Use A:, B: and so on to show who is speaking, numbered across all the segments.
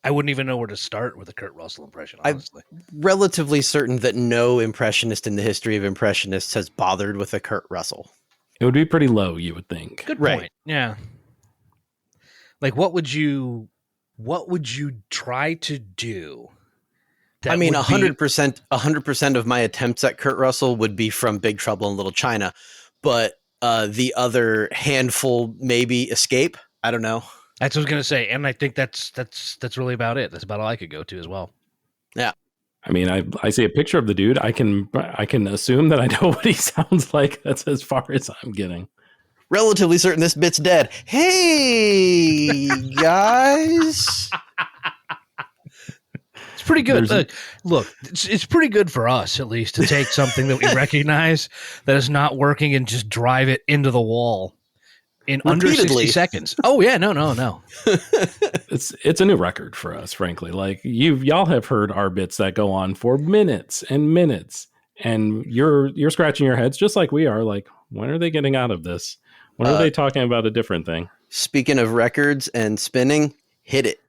A: I wouldn't even know where to start with a Kurt Russell impression, honestly.
B: I'm relatively certain that no impressionist in the history of impressionists has bothered with a Kurt Russell.
C: It would be pretty low, you would think.
A: Good
B: Right.
A: point. Yeah. Like, what would you try to do?
B: I mean, 100% of my attempts at Kurt Russell would be from Big Trouble in Little China, but the other handful maybe Escape. I don't know.
A: That's what I was gonna say, and I think that's really about it. That's about all I could go to as well.
B: Yeah.
C: I mean, I see a picture of the dude. I can assume that I know what he sounds like. That's as far as I'm getting.
B: Relatively certain this bit's dead. Hey, guys.
A: It's pretty good. Look, it's pretty good for us, at least, to take something that we recognize that is not working and just drive it into the wall in under 60 seconds. Oh, yeah. No.
C: It's a new record for us, frankly. Like, y'all have heard our bits that go on for minutes and minutes, and you're scratching your heads just like we are. Like, when are they getting out of this? When are they talking about a different thing?
B: Speaking of records and spinning, hit it.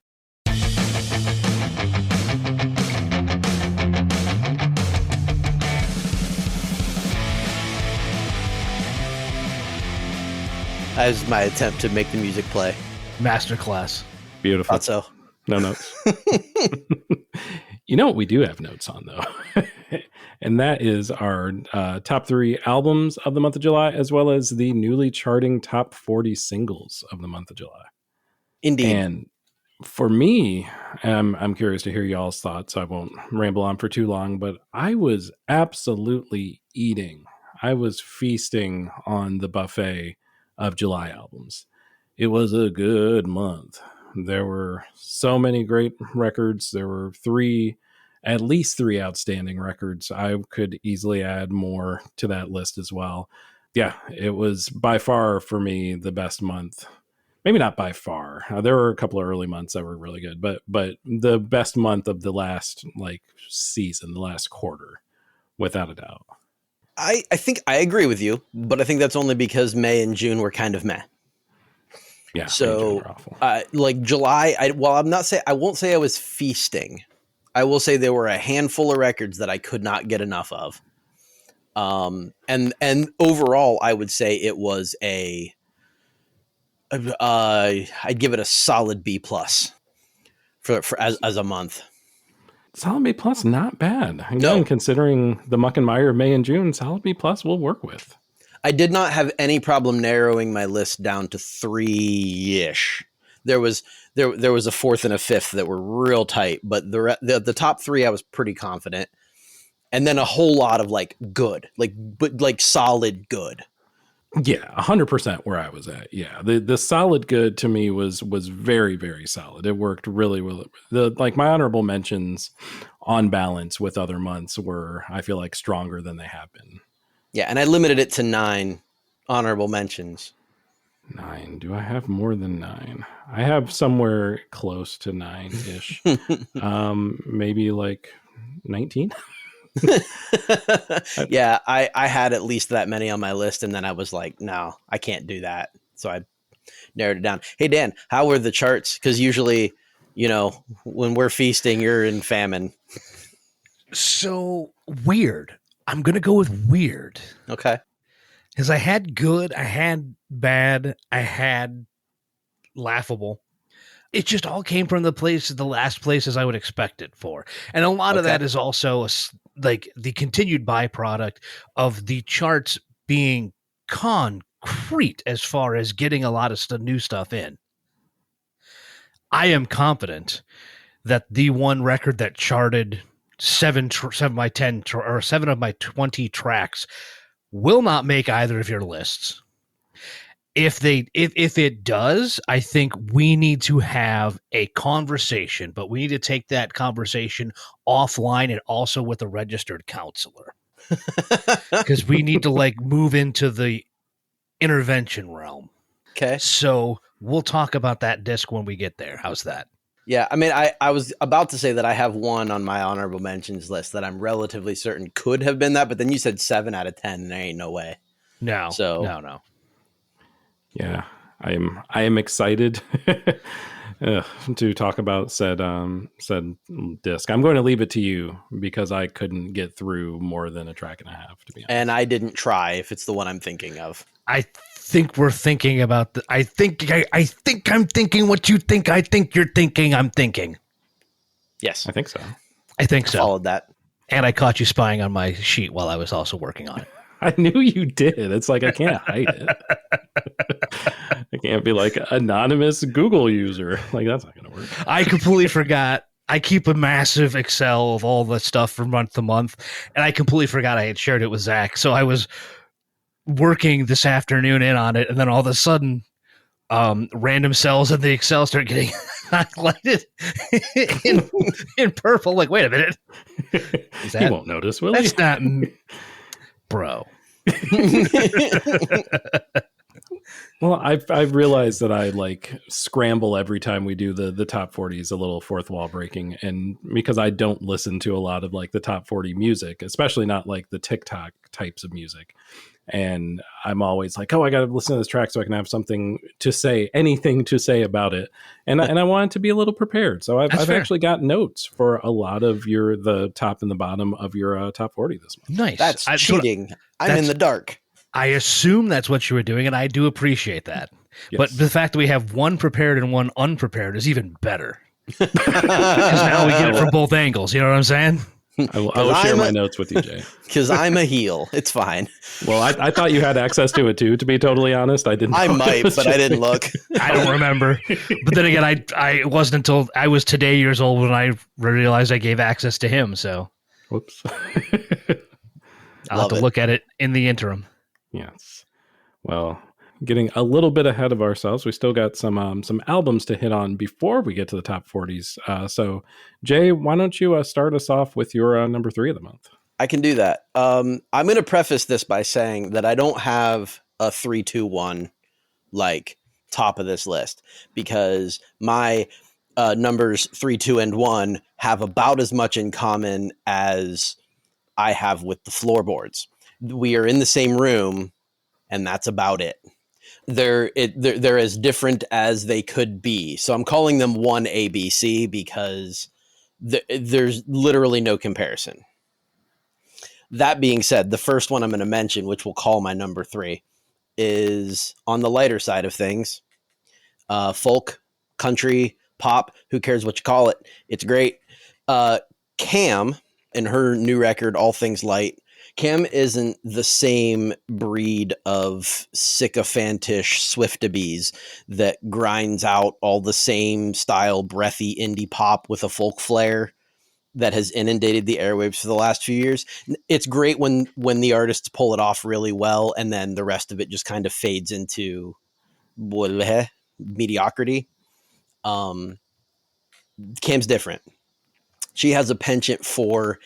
B: That was my attempt to make the music play.
A: Masterclass.
C: Beautiful.
B: Thought so.
C: No notes. You know what we do have notes on, though? And that is our top 3 albums of the month of July, as well as the newly charting top 40 singles of the month of July.
B: Indeed.
C: And for me, I'm curious to hear y'all's thoughts. I won't ramble on for too long, but I was absolutely eating. I was feasting on the buffet of July albums. It was a good month. There were so many great records. There were at least three outstanding records. I could easily add more to that list as well. Yeah, it was by far for me the best month. Maybe not by far. There were a couple of early months that were really good, but the best month of the last season, the last quarter, without a doubt.
B: I think I agree with you, but I think that's only because May and June were kind of meh.
C: Yeah.
B: So July, I won't say I was feasting. I will say there were a handful of records that I could not get enough of. And overall, I would say it was I'd give it a solid B+ for as a month.
C: Solid B+, not bad. Again, considering the muck and mire of May and June, solid B+ will work with.
B: I did not have any problem narrowing my list down to 3-ish. There was a fourth and a fifth that were real tight, but the top 3 I was pretty confident, and then a whole lot of good, but solid good.
C: Yeah, 100% where I was at. Yeah, the solid good to me was very, very solid. It worked really, really. My honorable mentions on balance with other months were, I feel like, stronger than they have been.
B: Yeah, and I limited it to 9 honorable mentions.
C: 9. Do I have more than 9? I have somewhere close to 9-ish. Maybe 19.
B: Yeah, I had at least that many on my list, and then I was like, no, I can't do that. So I narrowed it down. Hey, Dan, how were the charts? Because usually, when we're feasting, you're in famine.
A: So weird. I'm going to go with weird.
B: Okay.
A: Because I had good, I had bad, I had laughable. It just all came from the last places I would expect it for. And a lot of that is also the continued byproduct of the charts being concrete as far as getting a lot of new stuff in. I am confident that the one record that charted 7 of my 10 or 7 of my 20 tracks will not make either of your lists. If it does, I think we need to have a conversation, but we need to take that conversation offline and also with a registered counselor. Because we need to move into the intervention realm.
B: Okay.
A: So we'll talk about that disc when we get there. How's that?
B: Yeah, I mean, I was about to say that I have one on my honorable mentions list that I'm relatively certain could have been that, but then you said 7 out of 10, and there ain't no way.
A: No.
B: So
A: no.
C: Yeah, I am excited to talk about said disc. I'm going to leave it to you because I couldn't get through more than a track and a half, to be honest.
B: And I didn't try if it's the one I'm thinking of.
A: I think we're thinking about I think I'm thinking what you think I think you're thinking I'm thinking.
B: Yes.
C: I think so.
A: I think so.
B: Followed that.
A: And I caught you spying on my sheet while I was also working on it.
C: I knew you did. It's like I can't hide it. I can't be like anonymous Google user. Like that's not going to work.
A: I completely forgot. I keep a massive Excel of all the stuff from month to month, and I completely forgot I had shared it with Zach. So I was working this afternoon in on it, and then all of a sudden, random cells in the Excel start getting highlighted in purple. Like, wait a minute.
C: He won't notice, will he?
A: That's not... Bro.
C: Well, I've realized that I like scramble every time we do the top 40s, a little fourth wall breaking, and because I don't listen to a lot of like the top 40 music, especially not like the TikTok types of music, and I'm always like, oh, I got to listen to this track so I can have something to say, anything to say about it, and I want to be a little prepared. So I've actually got notes for a lot of the top and the bottom of your top 40 this month.
A: Nice.
B: That's cheating. I'm in the dark.
A: I assume that's what you were doing, and I do appreciate that.
C: Yes.
A: But the fact that we have one prepared and one unprepared is even better. Because now we get it from both angles. You know what I'm saying?
C: I will share my notes with you, Jay.
B: Because I'm a heel. It's fine.
C: Well, I thought you had access to it too, to be totally honest. I didn't.
B: I might, but I didn't look.
A: I don't remember. But then again, it wasn't until I was today years old when I realized I gave access to him. So,
C: whoops.
A: I'll have to look at it in the interim.
C: Yes. Well, getting a little bit ahead of ourselves. We still got some albums to hit on before we get to the top 40s. So, Jay, why don't you start us off with your number 3 of the month?
B: I can do that. I'm going to preface this by saying that I don't have a 3, 2, 1 like top of this list because my numbers 3, 2, and 1 have about as much in common as I have with the floorboards. We are in the same room, and that's about it. They're as different as they could be. So I'm calling them 1 ABC because there's literally no comparison. That being said, the first one I'm going to mention, which we'll call my number 3, is on the lighter side of things. Folk, country, pop, who cares what you call it? It's great. Cam and her new record, All Things Light. Cam isn't the same breed of sycophantish Swiftabees that grinds out all the same style, breathy indie pop with a folk flair that has inundated the airwaves for the last few years. It's great when the artists pull it off really well, and then the rest of it just kind of fades into mediocrity. Cam's different. She has a penchant for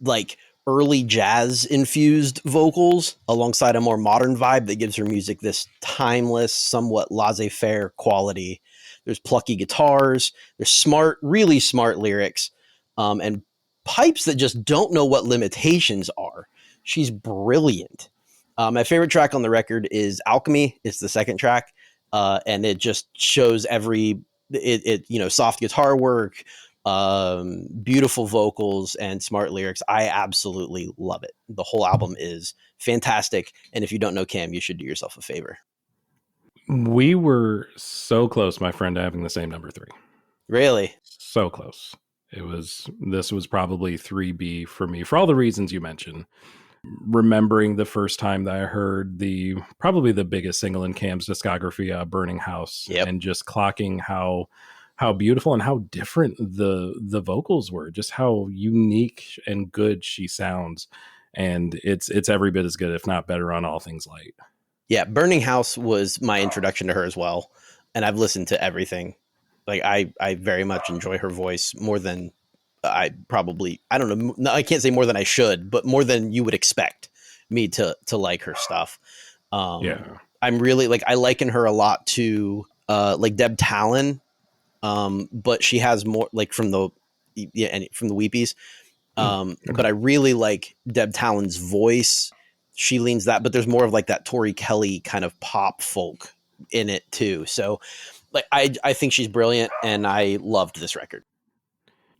B: like early jazz infused vocals alongside a more modern vibe that gives her music this timeless, somewhat laissez-faire quality. There's plucky guitars, there's smart, really smart lyrics, and pipes that just don't know what limitations are. She's brilliant. My favorite track on the record is Alchemy. It's the second track, and it just shows soft guitar work, beautiful vocals, and smart lyrics. I absolutely love it. The whole album is fantastic, and if you don't know Cam, you should do yourself a favor.
C: We were so close, my friend, to having the same number 3.
B: Really?
C: So close. This was probably 3B for me for all the reasons you mentioned. Remembering the first time that I heard probably the biggest single in Cam's discography, Burning House, and just clocking how beautiful and how different the vocals were, just how unique and good she sounds. And it's every bit as good, if not better, on All Things Light.
B: Yeah, Burning House was my introduction to her as well. And I've listened to everything. Like I very much enjoy her voice more than I don't know. I can't say more than I should, but more than you would expect me to like her stuff. I'm really I liken her a lot to like Deb Talon. But she has more from the Weepies. But I really like Deb Talon's voice. She leans that, but there's more of like that Tori Kelly kind of pop folk in it too. So Like I think she's brilliant, and I loved this record.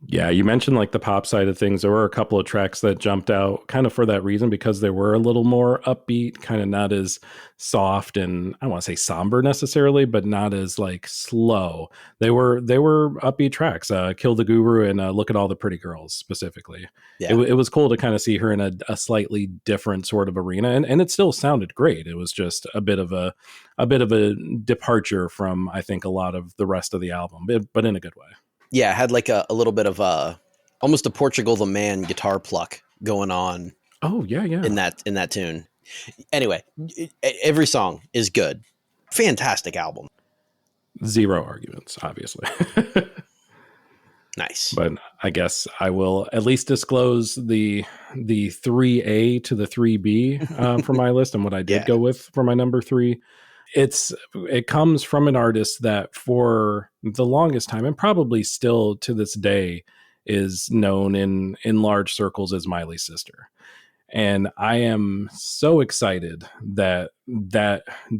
C: Yeah, you mentioned like the pop side of things. There were a couple of tracks that jumped out kind of for that reason, because they were a little more upbeat, kind of not as soft and I don't want to say somber necessarily, but not as like slow. They were upbeat tracks. Kill the Guru and Look at All the Pretty Girls specifically.
B: Yeah.
C: It was cool to kind of see her in a slightly different sort of arena, and it still sounded great. It was just a bit of a departure from, I think, a lot of the rest of the album, but in a good way.
B: Yeah, it had like a little bit of almost a Portugal the Man guitar pluck going on.
C: Oh yeah, yeah.
B: In that tune. Anyway, every song is good. Fantastic album.
C: Zero arguments, obviously.
B: Nice.
C: But I guess I will at least disclose the 3A to the 3B for my list, and what I did go with for my number 3. It comes from an artist that for the longest time, and probably still to this day, is known in large circles as Miley's sister. And I am so excited that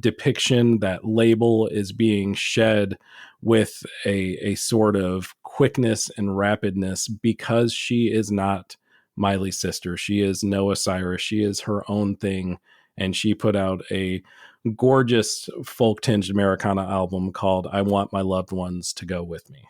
C: depiction, that label is being shed with a sort of quickness and rapidness, because she is not Miley's sister. She is Noah Cyrus. She is her own thing. And she put out a gorgeous folk-tinged Americana album called I Want My Loved Ones to Go With Me.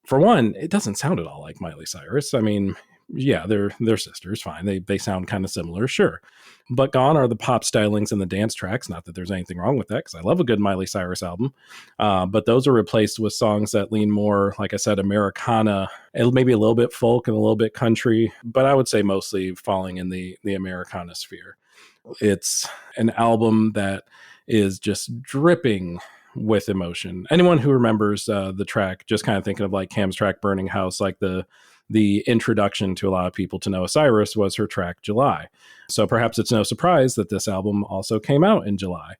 C: For one, it doesn't sound at all like Miley Cyrus. I mean, yeah, they're sisters, fine. They sound kind of similar, sure. But gone are the pop stylings and the dance tracks. Not that there's anything wrong with that, because I love a good Miley Cyrus album. But those are replaced with songs that lean more, like I said, Americana, and maybe a little bit folk and a little bit country, but I would say mostly falling in the Americana sphere. It's an album that is just dripping with emotion. Anyone who remembers the track, just kind of thinking of like Cam's track Burning House, like the introduction to a lot of people to Noah Cyrus was her track July. So perhaps it's no surprise that this album also came out in July.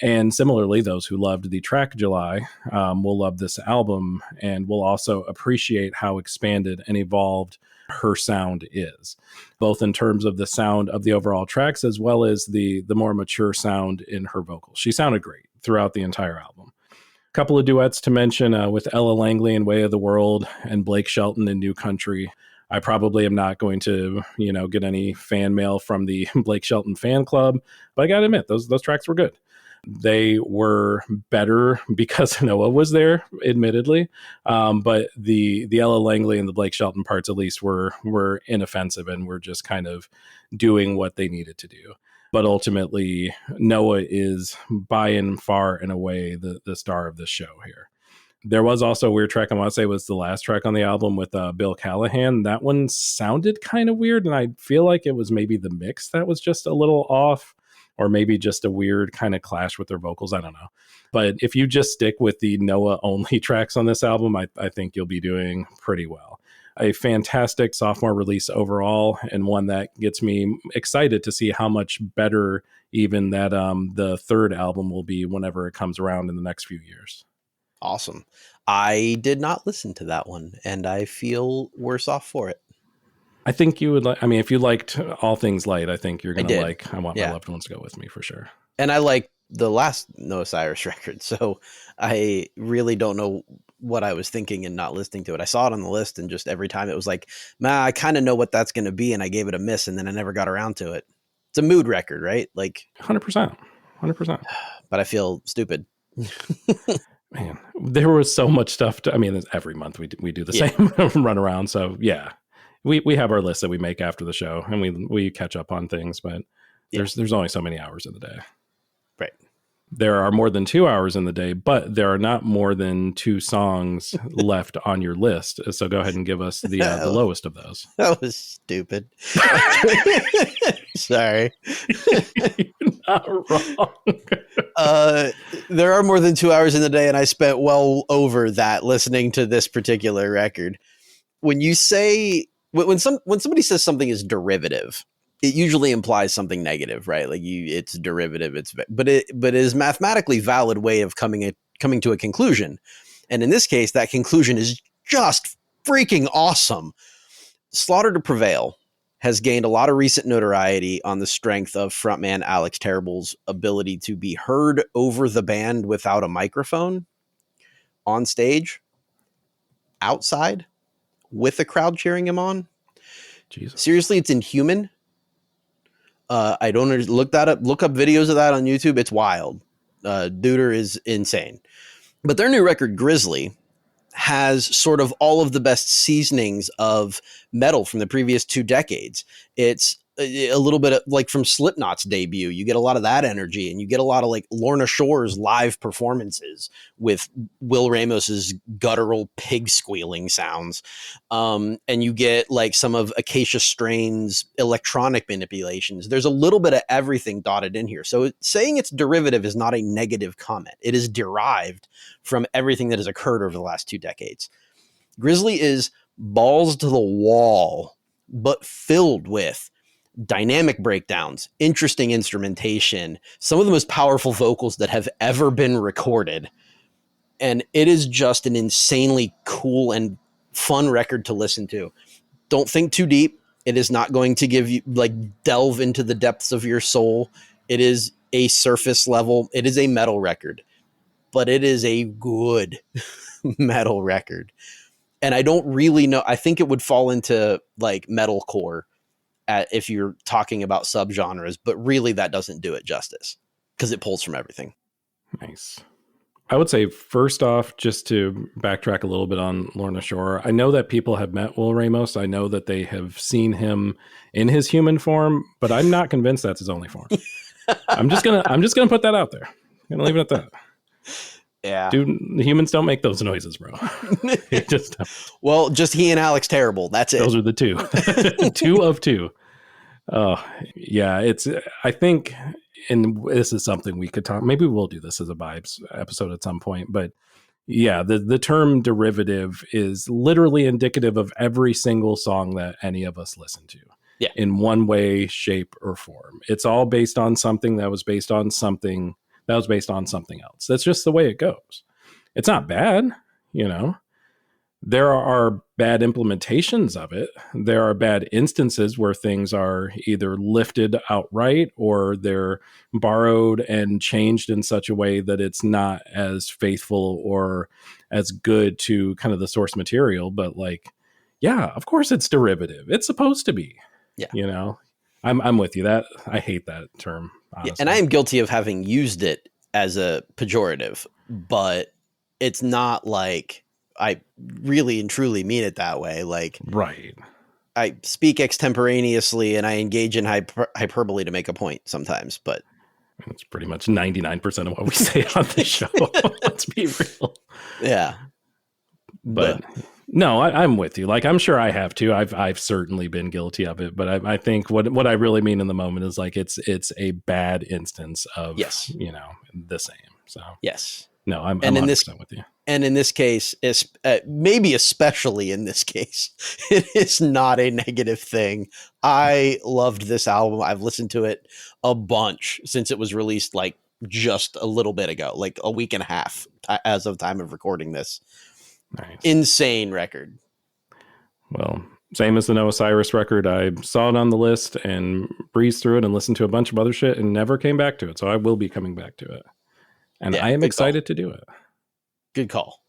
C: And similarly, those who loved the track July will love this album, and will also appreciate how expanded and evolved her sound is, both in terms of the sound of the overall tracks as well as the more mature sound in her vocals. She sounded great throughout the entire album. A couple of duets to mention with Ella Langley in Way of the World and Blake Shelton in New Country. I probably am not going to, get any fan mail from the Blake Shelton fan club, but I got to admit, those tracks were good. They were better because Noah was there, admittedly. But the Ella Langley and the Blake Shelton parts, at least, were inoffensive and were just kind of doing what they needed to do. But ultimately, Noah is by and far and away the star of this show here. There was also a weird track, I want to say was the last track on the album with Bill Callahan. That one sounded kind of weird, and I feel like it was maybe the mix that was just a little off, or maybe just a weird kind of clash with their vocals. I don't know. But if you just stick with the Noah-only tracks on this album, I think you'll be doing pretty well. A fantastic sophomore release overall, and one that gets me excited to see how much better even that the third album will be whenever it comes around in the next few years.
B: Awesome. I did not listen to that one, and I feel worse off for it.
C: I think you would like, if you liked All Things Light, I think you're going to like I Want My Loved Ones to Go With Me for sure.
B: And I like the last Noah Cyrus record, so I really don't know what I was thinking and not listening to it. I saw it on the list, and just every time it was like, I kind of know what that's going to be, and I gave it a miss, and then I never got around to it. It's a mood record, right? Like
C: 100%.
B: But I feel stupid.
C: Man, there was so much stuff every month we do the same run around. So yeah, we have our list that we make after the show, and we catch up on things, but there's only so many hours in the day.
B: Right.
C: There are more than 2 hours in the day, but there are not more than 2 songs left on your list. So go ahead and give us the lowest of those.
B: That was stupid. Sorry.
C: You're not wrong.
B: There are more than 2 hours in the day, and I spent well over that listening to this particular record. When you say when somebody says something is derivative, it usually implies something negative, right? Like it's derivative. But it is mathematically valid way of coming to a conclusion. And in this case, that conclusion is just freaking awesome. Slaughter to Prevail has gained a lot of recent notoriety on the strength of frontman Alex Terrible's ability to be heard over the band without a microphone on stage, outside, with a crowd cheering him on.
C: Jesus.
B: Seriously, it's inhuman. I don't look that up. Look up videos of that on YouTube. It's wild. Duder is insane. But their new record, Grizzly, has sort of all of the best seasonings of metal from the previous 2 decades. It's a little bit of, like, from Slipknot's debut. You get a lot of that energy, and you get a lot of like Lorna Shore's live performances with Will Ramos's guttural pig squealing sounds. And you get like some of Acacia Strain's electronic manipulations. There's a little bit of everything dotted in here. So saying it's derivative is not a negative comment. It is derived from everything that has occurred over the last 2 decades. Grizzly is balls to the wall, but filled with dynamic breakdowns, interesting instrumentation, some of the most powerful vocals that have ever been recorded. And it is just an insanely cool and fun record to listen to. Don't think too deep. It is not going to give you, like, delve into the depths of your soul. It is a surface level. It is a metal record, but it is a good metal record. And I don't really know. I think it would fall into like metalcore if you're talking about subgenres, but really that doesn't do it justice because it pulls from everything.
C: Nice. I would say, first off, just to backtrack a little bit on Lorna Shore, I know that people have met Will Ramos. I know that they have seen him in his human form, but I'm not convinced that's his only form. I'm just gonna put that out there. I'm gonna leave it at that.
B: Yeah.
C: Dude, humans don't make those noises, bro.
B: Well, just he and Alex Terrible. That's it.
C: Those are the two. 2 of 2. Oh, yeah. I think, and this is something we could talk, maybe we'll do this as a vibes episode at some point, but yeah, the term derivative is literally indicative of every single song that any of us listen to.
B: Yeah.
C: In one way, shape, or form. It's all based on something that was based on something that was based on something else. That's just the way it goes. It's not bad, you know. There are bad implementations of it. There are bad instances where things are either lifted outright or they're borrowed and changed in such a way that it's not as faithful or as good to kind of the source material. But like, yeah, of course it's derivative. It's supposed to be.
B: Yeah.
C: You know, I'm with you. That I hate that term.
B: Yeah, and I am guilty of having used it as a pejorative, but it's not like I really and truly mean it that way. Like,
C: right.
B: I speak extemporaneously and I engage in hyperbole to make a point sometimes, but
C: it's pretty much 99% of what we say on the show. Let's be real.
B: Yeah.
C: But no, I'm with you. Like, I'm sure I have too. I've certainly been guilty of it, but I think what I really mean in the moment is like, it's a bad instance of,
B: yes,
C: you know, the same. So
B: yes,
C: no, I'm
B: and
C: 100% with you.
B: And in this case, maybe especially in this case, it is not a negative thing. I loved this album. I've listened to it a bunch since it was released, like just a little bit ago, like a week and a half as of time of recording this.
C: Nice.
B: Insane record.
C: Well, same as the Noah Cyrus record. I saw it on the list and breezed through it and listened to a bunch of other shit and never came back to it. So I will be coming back to it. And yeah, I am excited to do it.
B: Good call.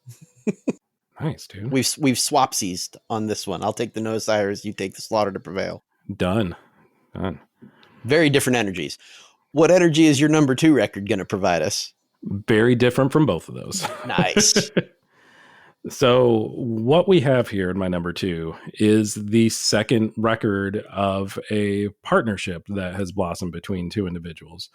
C: Nice, dude.
B: We've swapsies on this one. I'll take the Noah Cyrus. You take the Slaughter to Prevail.
C: Done.
B: Very different energies. What energy is your number 2 record going to provide us?
C: Very different from both of those.
B: Nice.
C: So what we have here in my number 2 is the second record of a partnership that has blossomed between 2 individuals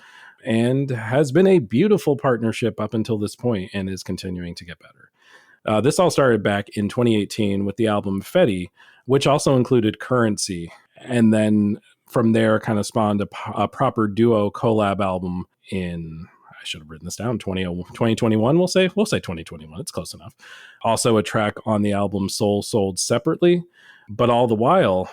C: and has been a beautiful partnership up until this point and is continuing to get better. This all started back in 2018 with the album Fetty, which also included Currency. And then from there kind of spawned a proper duo collab album in, I should have written this down, 2021, we'll say 2021. It's close enough. Also a track on the album Soul Sold Separately. But all the while,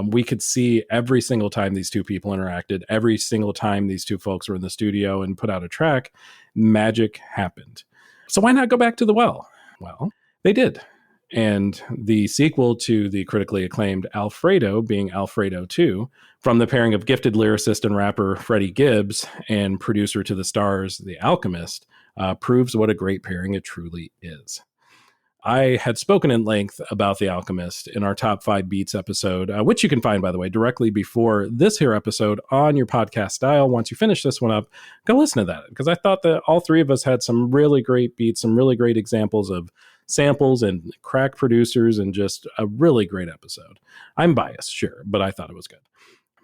C: we could see every single time these 2 people interacted, every single time these 2 folks were in the studio and put out a track, magic happened. So why not go back to the well? Well, they did. And the sequel to the critically acclaimed Alfredo, being Alfredo 2, from the pairing of gifted lyricist and rapper Freddie Gibbs and producer to the stars, The Alchemist, proves what a great pairing it truly is. I had spoken in length about The Alchemist in our top 5 beats episode, which you can find, by the way, directly before this here episode on your podcast dial. Once you finish this one up, go listen to that, because I thought that all three of us had some really great beats, some really great examples of samples and crack producers, and just a really great episode. I'm biased, sure, but I thought it was good.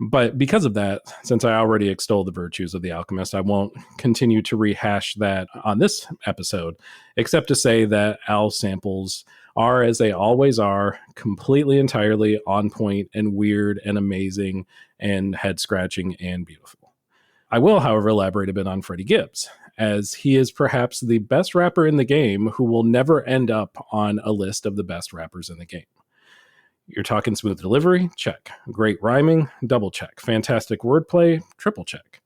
C: But because of that, since I already extolled the virtues of The Alchemist, I won't continue to rehash that on this episode, except to say that Al's samples are, as they always are, completely, entirely on point and weird and amazing and head-scratching and beautiful. I will, however, elaborate a bit on Freddie Gibbs, as he is perhaps the best rapper in the game who will never end up on a list of the best rappers in the game. You're talking smooth delivery? Check. Great rhyming? Double check. Fantastic wordplay? Triple check.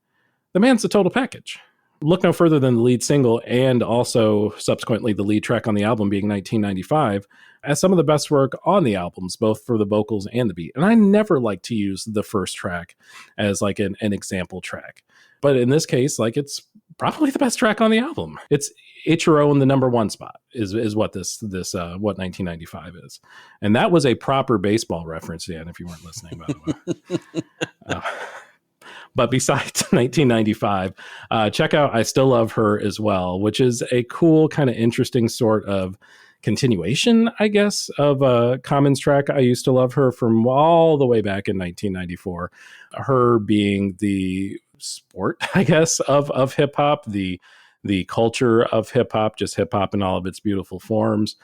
C: The man's a total package. Look no further than the lead single, and also subsequently the lead track on the album being 1995, as some of the best work on the albums, both for the vocals and the beat. And I never like to use the first track as like an example track. But in this case, like, it's probably the best track on the album. It's Ichiro in the number one spot is what this what 1995 is. And that was a proper baseball reference, Dan, if you weren't listening, by the way. But besides 1995, check out I Still Love Her as well, which is a cool, kind of interesting sort of continuation, I guess, of Common's track I Used to Love Her from all the way back in 1994. Her being the sport, I guess, of hip hop, the culture of hip hop, just hip hop in all of its beautiful forms.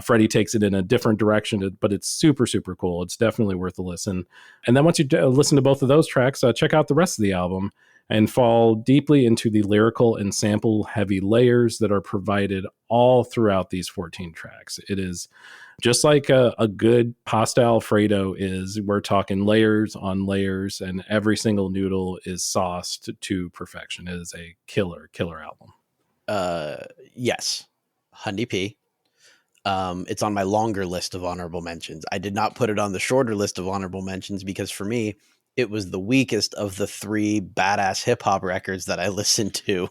C: Freddie takes it in a different direction, but it's super, super cool. It's definitely worth a listen. And then once you listen to both of those tracks, check out the rest of the album and fall deeply into the lyrical and sample heavy layers that are provided all throughout these 14 tracks. It is just like a good pasta Alfredo is. We're talking layers on layers, and every single noodle is sauced to perfection. It is a killer album.
B: Yes. Hundy P. It's on my longer list of honorable mentions. I did not put it on the shorter list of honorable mentions because for me, it was the weakest of the 3 badass hip hop records that I listened to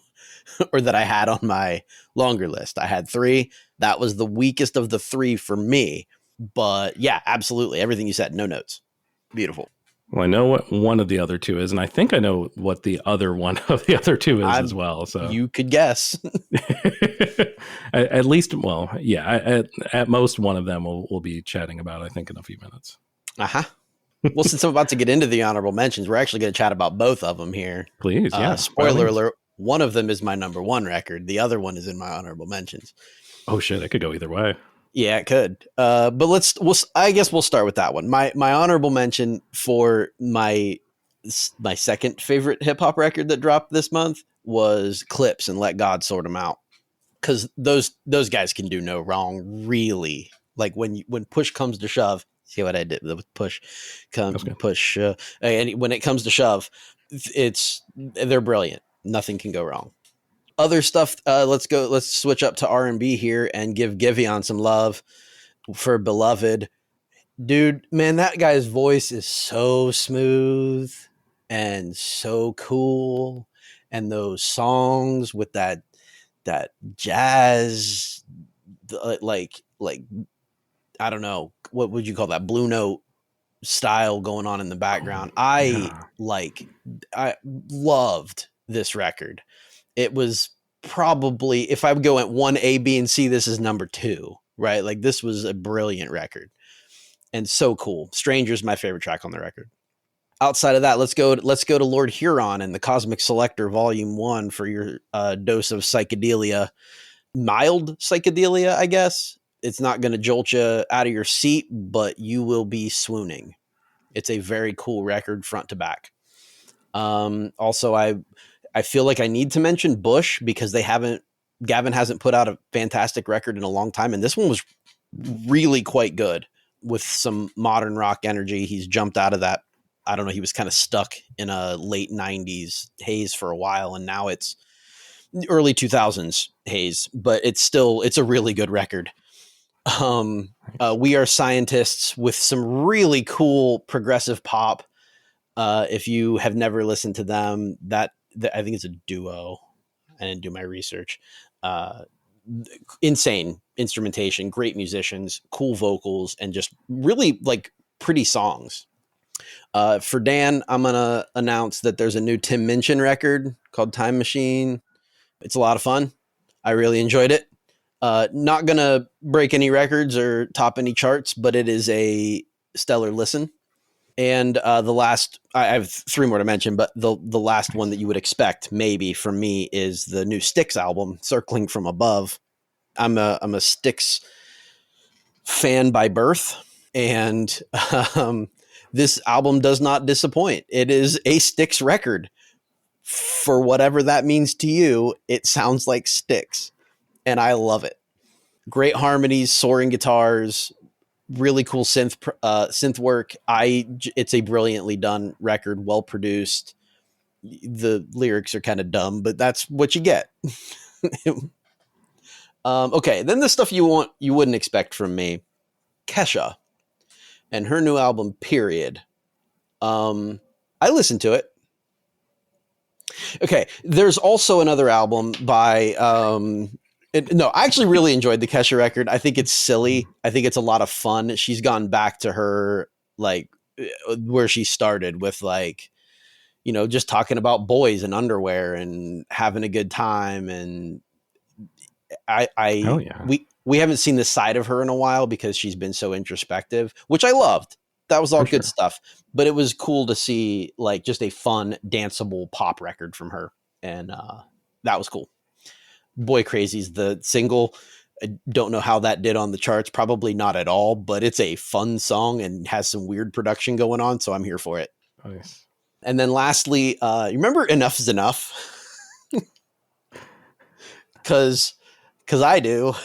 B: or that I had on my longer list. I had 3. That was the weakest of the 3 for me. But yeah, absolutely. Everything you said, no notes. Beautiful.
C: Well, I know what one of the other 2 is, and I think I know what the other one of the other 2 is as well. So
B: you could guess.
C: at least, well, yeah, at most one of them we'll be chatting about, I think, in a few minutes.
B: Uh-huh. Well, since I'm about to get into the honorable mentions, we're actually going to chat about both of them here.
C: Please, yeah.
B: Spoiler alert, one of them is my number 1 record. The other one is in my honorable mentions.
C: Oh, shit, it could go either way.
B: Yeah, it could. But I guess we'll start with that one. My honorable mention for my second favorite hip hop record that dropped this month was Clips and Let God Sort 'Em Out. Because those guys can do no wrong, really. Like when push comes to shove. See what I did with push, push. And when it comes to shove, they're brilliant. Nothing can go wrong. Other stuff. Let's switch up to R&B here and give Giveon some love for Beloved. Dude, man, that guy's voice is so smooth and so cool. And those songs with that jazz, like I don't know, what would you call that, Blue Note style going on in the background. I loved this record. It was probably, if I would go at 1 A, B, and C, this is number 2, right? Like, this was a brilliant record and so cool. Stranger's my favorite track on the record. Outside of that, let's go to Lord Huron and the Cosmic Selector Volume 1 for your dose of psychedelia. Mild psychedelia, I guess. It's not going to jolt you out of your seat, but you will be swooning. It's a very cool record front to back. Also, I feel like I need to mention Bush because Gavin hasn't put out a fantastic record in a long time. And this one was really quite good with some modern rock energy. He's jumped out of that. I don't know. He was kind of stuck in a late 90s haze for a while. And now it's early 2000s haze, but it's a really good record. We Are Scientists with some really cool progressive pop. If you have never listened to them, I think it's a duo. I didn't do my research. insane instrumentation, great musicians, cool vocals, and just really like pretty songs. For Dan, I'm going to announce that there's a new Tim Minchin record called Time Machine. It's a lot of fun. I really enjoyed it. Not going to break any records or top any charts, but it is a stellar listen. And the last, I have three more to mention, but the last one that you would expect maybe from me is the new Styx album, Circling from Above. I'm a Styx fan by birth, and this album does not disappoint. It is a Styx record. For whatever that means to you, it sounds like Styx, and I love it. Great harmonies, soaring guitars, really cool synth work. It's a brilliantly done record, well produced. The lyrics are kind of dumb, but that's what you get. Okay, then the stuff you wouldn't expect from me. Kesha and her new album, Period. I listened to it. Okay, there's also another album by I actually really enjoyed the Kesha record. I think it's silly. I think it's a lot of fun. She's gone back to her like where she started with like, just talking about boys and underwear and having a good time. And
C: Hell yeah.
B: we haven't seen this side of her in a while because she's been so introspective, which I loved. That was all good stuff, but it was cool to see like just a fun, danceable pop record from her. And that was cool. Boy Crazy's the single. I don't know how that did on the charts. Probably not at all, but it's a fun song and has some weird production going on. So I'm here for it.
C: Nice.
B: And then lastly, you remember Enough is Enough? Cause I do.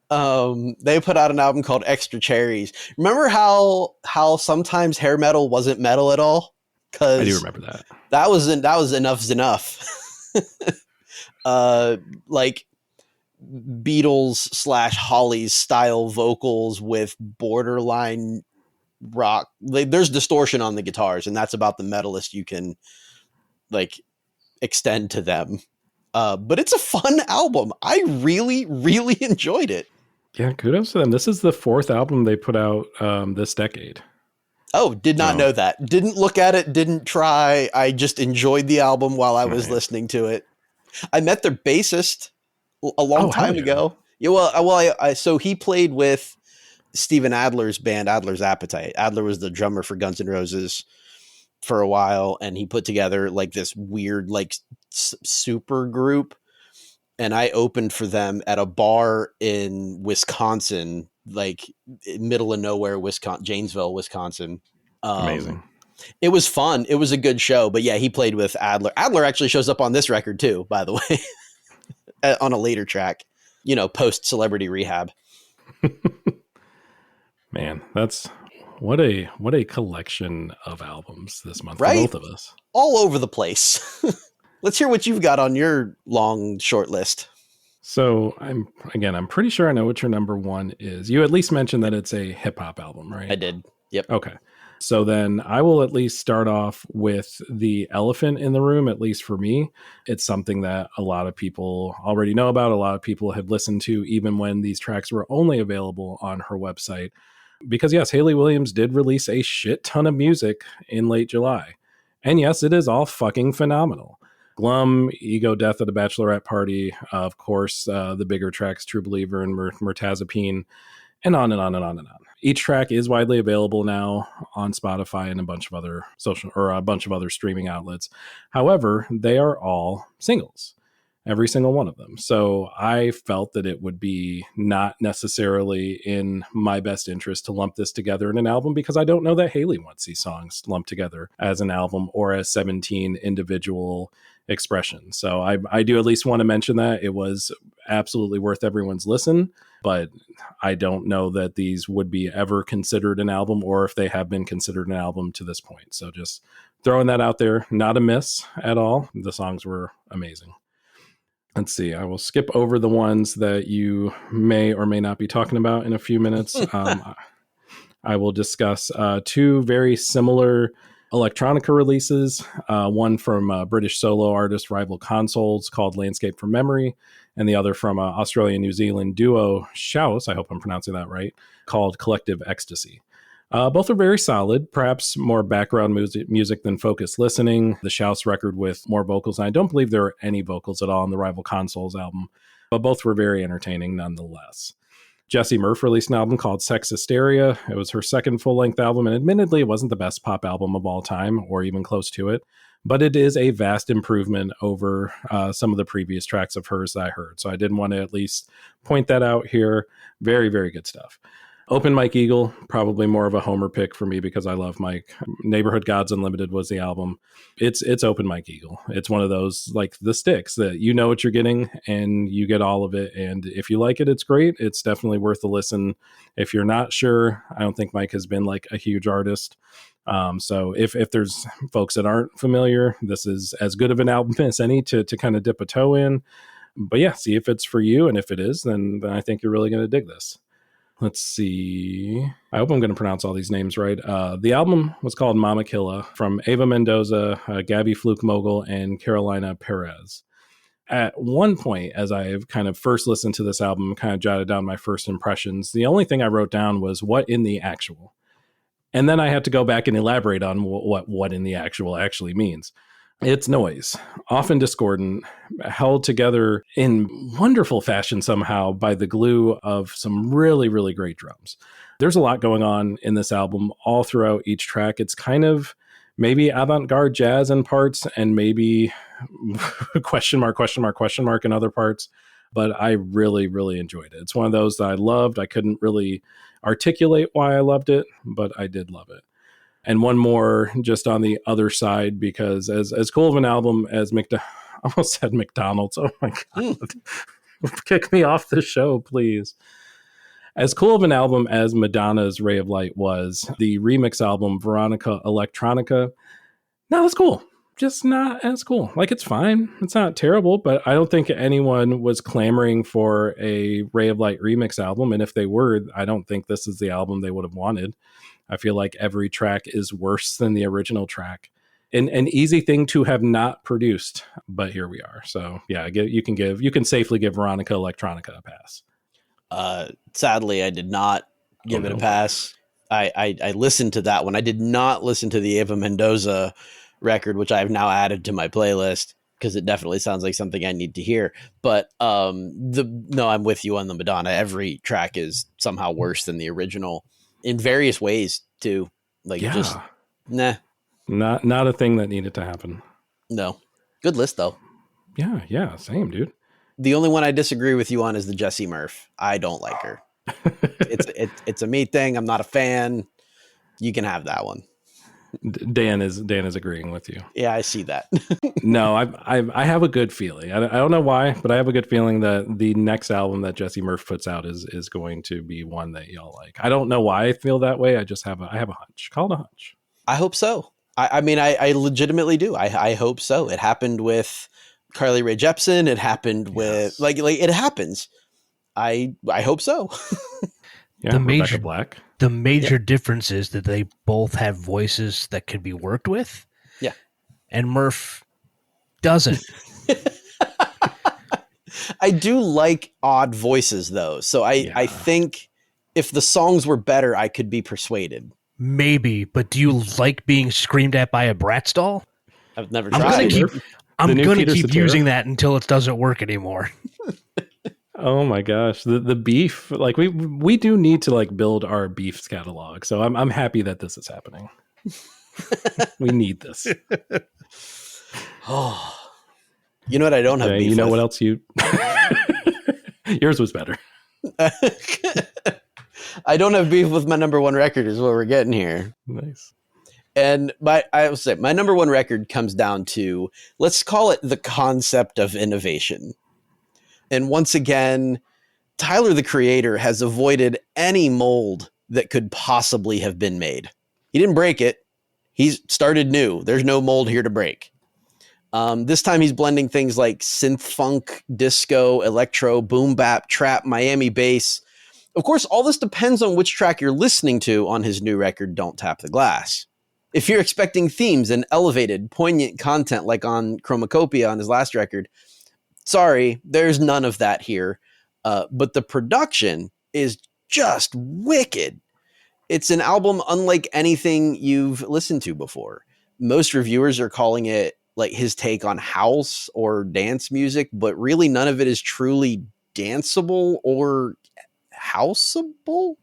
B: They put out an album called Extra Cherries. Remember how sometimes hair metal wasn't metal at all?
C: I do remember that.
B: That was Enough's Enough. Like Beatles / Hollies style vocals with borderline rock. There's distortion on the guitars, and that's about the metalist you can like extend to them. But it's a fun album. I really, really enjoyed it.
C: Yeah, kudos to them. This is the fourth album they put out this decade.
B: Oh, did not know that. Didn't look at it, didn't try. I just enjoyed the album while I was listening to it. I met their bassist a long time ago. Yeah, so he played with Steven Adler's band, Adler's Appetite. Adler was the drummer for Guns N' Roses for a while, and he put together like this weird like super group, and I opened for them at a bar in Wisconsin, like middle of nowhere, Janesville, Wisconsin.
C: Amazing.
B: It was fun. It was a good show, but yeah, he played with Adler. Adler actually shows up on this record too, by the way, on a later track, post Celebrity Rehab.
C: Man, that's what a collection of albums this month,
B: right?
C: For both of us.
B: All over the place. Let's hear what you've got on your long short list.
C: So I'm pretty sure I know what your number one is. You at least mentioned that it's a hip hop album, right?
B: I did. Yep.
C: Okay. So then I will at least start off with the elephant in the room, at least for me. It's something that a lot of people already know about. A lot of people have listened to, even when these tracks were only available on her website. Because yes, Hayley Williams did release a shit ton of music in late July. And yes, it is all fucking phenomenal. Glum, Ego, Death at a Bachelorette Party, of course, the bigger tracks, True Believer and Murtazapine, and on and on and on and on. Each track is widely available now on Spotify and a bunch of other streaming outlets. However, they are all singles, every single one of them. So I felt that it would be not necessarily in my best interest to lump this together in an album, because I don't know that Hayley wants these songs lumped together as an album or as 17 individual expressions. So I do at least want to mention that it was absolutely worth everyone's listen, but I don't know that these would be ever considered an album, or if they have been considered an album to this point. So just throwing that out there, not a miss at all. The songs were amazing. Let's see. I will skip over the ones that you may or may not be talking about in a few minutes. I will discuss two very similar electronica releases, one from British solo artist Rival Consoles called Landscape from Memory, and the other from Australian-New Zealand duo Shouse, I hope I'm pronouncing that right, called Collective Ecstasy. Both are very solid, perhaps more background music than focused listening. The Shouse record with more vocals, and I don't believe there are any vocals at all on the Rival Consoles album, but both were very entertaining nonetheless. Jessie Murph released an album called Sex Hysteria. It was her second full-length album, and admittedly, it wasn't the best pop album of all time, or even close to it, but it is a vast improvement over some of the previous tracks of hers that I heard. So I did want to at least point that out here. Very, very good stuff. Open Mike Eagle, probably more of a homer pick for me because I love Mike. Neighborhood Gods Unlimited was the album. It's Open Mike Eagle. It's one of those, like the Sticks, that you know what you're getting and you get all of it. And if you like it, it's great. It's definitely worth a listen. If you're not sure, I don't think Mike has been like a huge artist. So if there's folks that aren't familiar, this is as good of an album as any to kind of dip a toe in. But yeah, see if it's for you. And if it is, then I think you're really going to dig this. Let's see. I hope I'm going to pronounce all these names right. The album was called Mama Killa from Ava Mendoza, Gabby Fluke-Mogul, and Carolina Perez. At one point, as I've kind of first listened to this album, kind of jotted down my first impressions, the only thing I wrote down was what in the actual. And then I had to go back and elaborate on what in the actual actually means. It's noise, often discordant, held together in wonderful fashion somehow by the glue of some really, really great drums. There's a lot going on in this album all throughout each track. It's kind of maybe avant-garde jazz in parts and maybe question mark in other parts. But I really, really enjoyed it. It's one of those that I loved. I couldn't really articulate why I loved it, but I did love it. And one more just on the other side, because as cool of an album as I almost said McDonald's. Oh my God. Kick me off the show, please. As cool of an album as Madonna's Ray of Light was, the remix album Veronica Electronica, not as cool. Just not as cool. Like, it's fine. It's not terrible, but I don't think anyone was clamoring for a Ray of Light remix album. And if they were, I don't think this is the album they would have wanted. I feel like every track is worse than the original track. An easy thing to have not produced, but here we are. So yeah, you can safely give Veronica Electronica a pass.
B: Sadly, I did not give it a pass. I listened to that one. I did not listen to the Ava Mendoza record, which I've now added to my playlist because it definitely sounds like something I need to hear. But I'm with you on the Madonna. Every track is somehow worse than the original in various ways too. Like,
C: yeah.
B: Just nah.
C: Not a thing that needed to happen.
B: No. Good list though.
C: Yeah, same, dude.
B: The only one I disagree with you on is the Jessie Murph. I don't like her. It's a me thing. I'm not a fan. You can have that one.
C: Dan is agreeing with you.
B: Yeah, I see that.
C: No, I have a good feeling. I don't know why, but I have a good feeling that the next album that Jessie Murph puts out is going to be one that y'all like. I don't know why I feel that way. I just have a hunch. Call it a hunch.
B: I hope so. I mean, I legitimately do. I hope so. It happened with Carly Rae Jepsen. It happened with like it happens. I hope so.
C: Yeah,
A: the major difference is that they both have voices that can be worked with.
B: Yeah.
A: And Murph doesn't.
B: I do like odd voices though. So I think if the songs were better, I could be persuaded.
A: Maybe, but do you like being screamed at by a Bratz doll?
B: I've never tried.
A: I'm going to keep using that until it doesn't work anymore.
C: Oh my gosh, the beef! Like we do need to like build our beefs catalog. So I'm happy that this is happening. We need this.
B: Oh, you know what? I don't have. Beef
C: you know
B: with?
C: What else you? Yours was better.
B: I don't have beef with my number one record. Is what we're getting here.
C: Nice.
B: And I will say my number one record comes down to, let's call it the concept of innovation. And once again, Tyler, the Creator, has avoided any mold that could possibly have been made. He didn't break it. He's started new. There's no mold here to break. This time he's blending things like synth funk, disco, electro, boom bap, trap, Miami bass. Of course, all this depends on which track you're listening to on his new record, Don't Tap the Glass. If you're expecting themes and elevated, poignant content like on Chromacopia on his last record, sorry, there's none of that here. But the production is just wicked. It's an album unlike anything you've listened to before. Most reviewers are calling it like his take on house or dance music, but really none of it is truly danceable or houseable.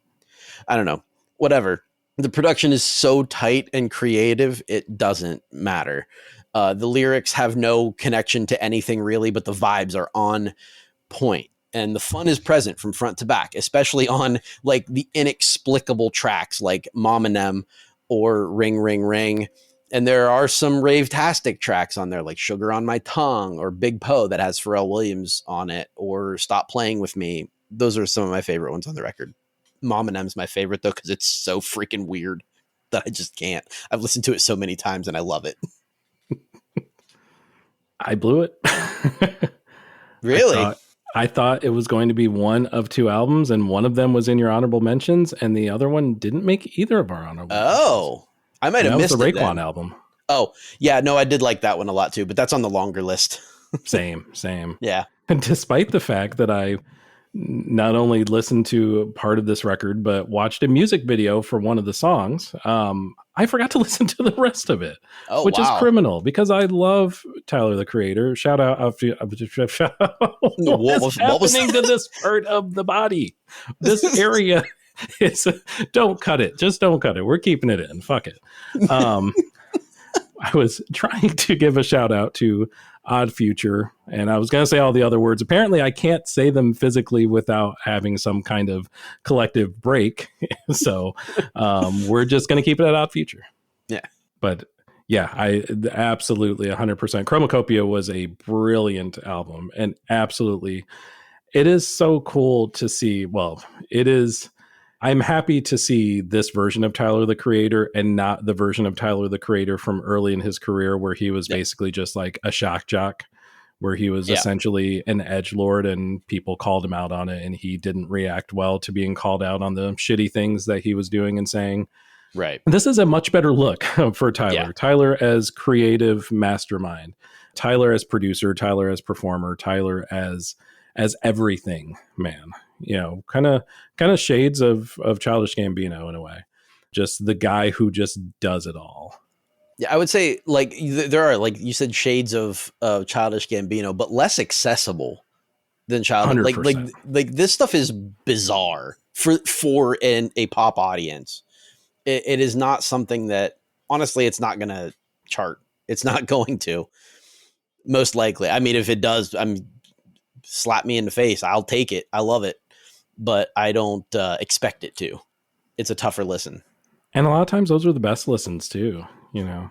B: I don't know. Whatever. The production is so tight and creative, it doesn't matter. The lyrics have no connection to anything really, but the vibes are on point. And the fun is present from front to back, especially on like the inexplicable tracks like Mom and Them or Ring, Ring, Ring. And there are some rave-tastic tracks on there like Sugar on My Tongue or Big Poe that has Pharrell Williams on it, or Stop Playing With Me. Those are some of my favorite ones on the record. Mom and M's my favorite though, because it's so freaking weird that I just can't. I've listened to it so many times and I love it.
C: I blew it.
B: Really?
C: I thought it was going to be one of two albums, and one of them was in your honorable mentions, and the other one didn't make either of our honorable mentions.
B: Oh, I might have missed
C: the
B: it.
C: Raekwon album.
B: Oh, yeah, no, I did like that one a lot too, but that's on the longer list.
C: Same.
B: Yeah.
C: And despite the fact that I not only listened to part of this record, but watched a music video for one of the songs, I forgot to listen to the rest of it, which is criminal because I love Tyler, the Creator. Shout out. What is happening to this part of the body? This area is, don't cut it. Just don't cut it. We're keeping it in. Fuck it. I was trying to give a shout out to Odd Future, and I was going to say all the other words. Apparently, I can't say them physically without having some kind of collective break. So we're just going to keep it at Odd Future.
B: Yeah.
C: But yeah, I absolutely 100%. Chromacopia was a brilliant album, and absolutely, it is so cool to see. Well, it is. I'm happy to see this version of Tyler, the Creator, and not the version of Tyler, the Creator from early in his career where he was basically just like a shock jock, where he was essentially an edgelord and people called him out on it. And he didn't react well to being called out on the shitty things that he was doing and saying.
B: Right.
C: This is a much better look for Tyler.
B: Yeah.
C: Tyler as creative mastermind, Tyler as producer, Tyler as performer, Tyler as everything, man. You know, kind of shades of Childish Gambino in a way. Just the guy who just does it all.
B: Yeah, I would say like there are, like you said, shades of Childish Gambino, but less accessible than Childish.
C: 100%.
B: Like this stuff is bizarre for a pop audience. It is not something that, honestly, it's not going to chart. It's not going to, most likely. I mean, if it does, slap me in the face. I'll take it. I love it. But I don't expect it to. It's a tougher listen.
C: And a lot of times those are the best listens too, you know.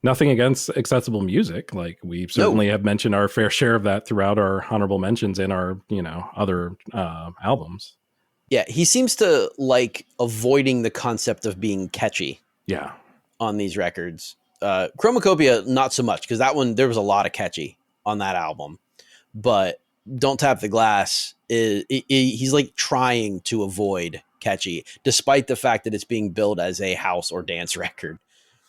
C: Nothing against accessible music. Like we certainly have mentioned our fair share of that throughout our honorable mentions and our, you know, other albums.
B: Yeah, he seems to like avoiding the concept of being catchy.
C: Yeah.
B: On these records. Chromacopia, not so much, because that one, there was a lot of catchy on that album. But Don't Tap the Glass, he's like trying to avoid catchy, despite the fact that it's being billed as a house or dance record.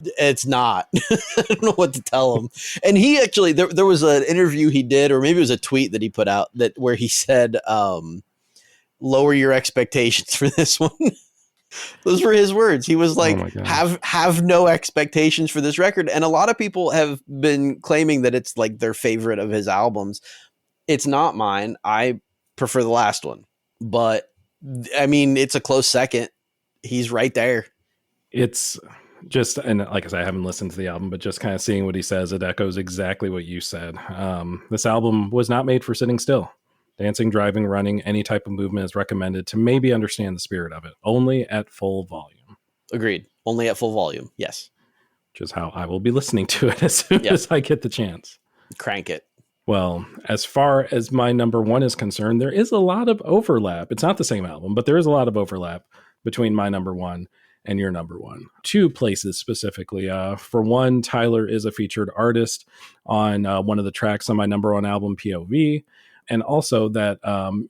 B: It's not. I don't know what to tell him. And he actually, there was an interview he did, or maybe it was a tweet that he put out where he said, lower your expectations for this one. Those were his words. He was like, have no expectations for this record. And a lot of people have been claiming that it's like their favorite of his albums. It's not mine. I prefer the last one, but I mean, it's a close second. He's right there.
C: It's just, and like I said, I haven't listened to the album, but just kind of seeing what he says, it echoes exactly what you said. This album was not made for sitting still. Dancing, driving, running, any type of movement is recommended to maybe understand the spirit of it. Only at full volume.
B: Agreed. Only at full volume. Yes.
C: Which is how I will be listening to it as soon as I get the chance.
B: Crank it.
C: Well, as far as my number one is concerned, there is a lot of overlap. It's not the same album, but there is a lot of overlap between my number one and your number one. Two places specifically. For one, Tyler is a featured artist on one of the tracks on my number one album, POV. And also that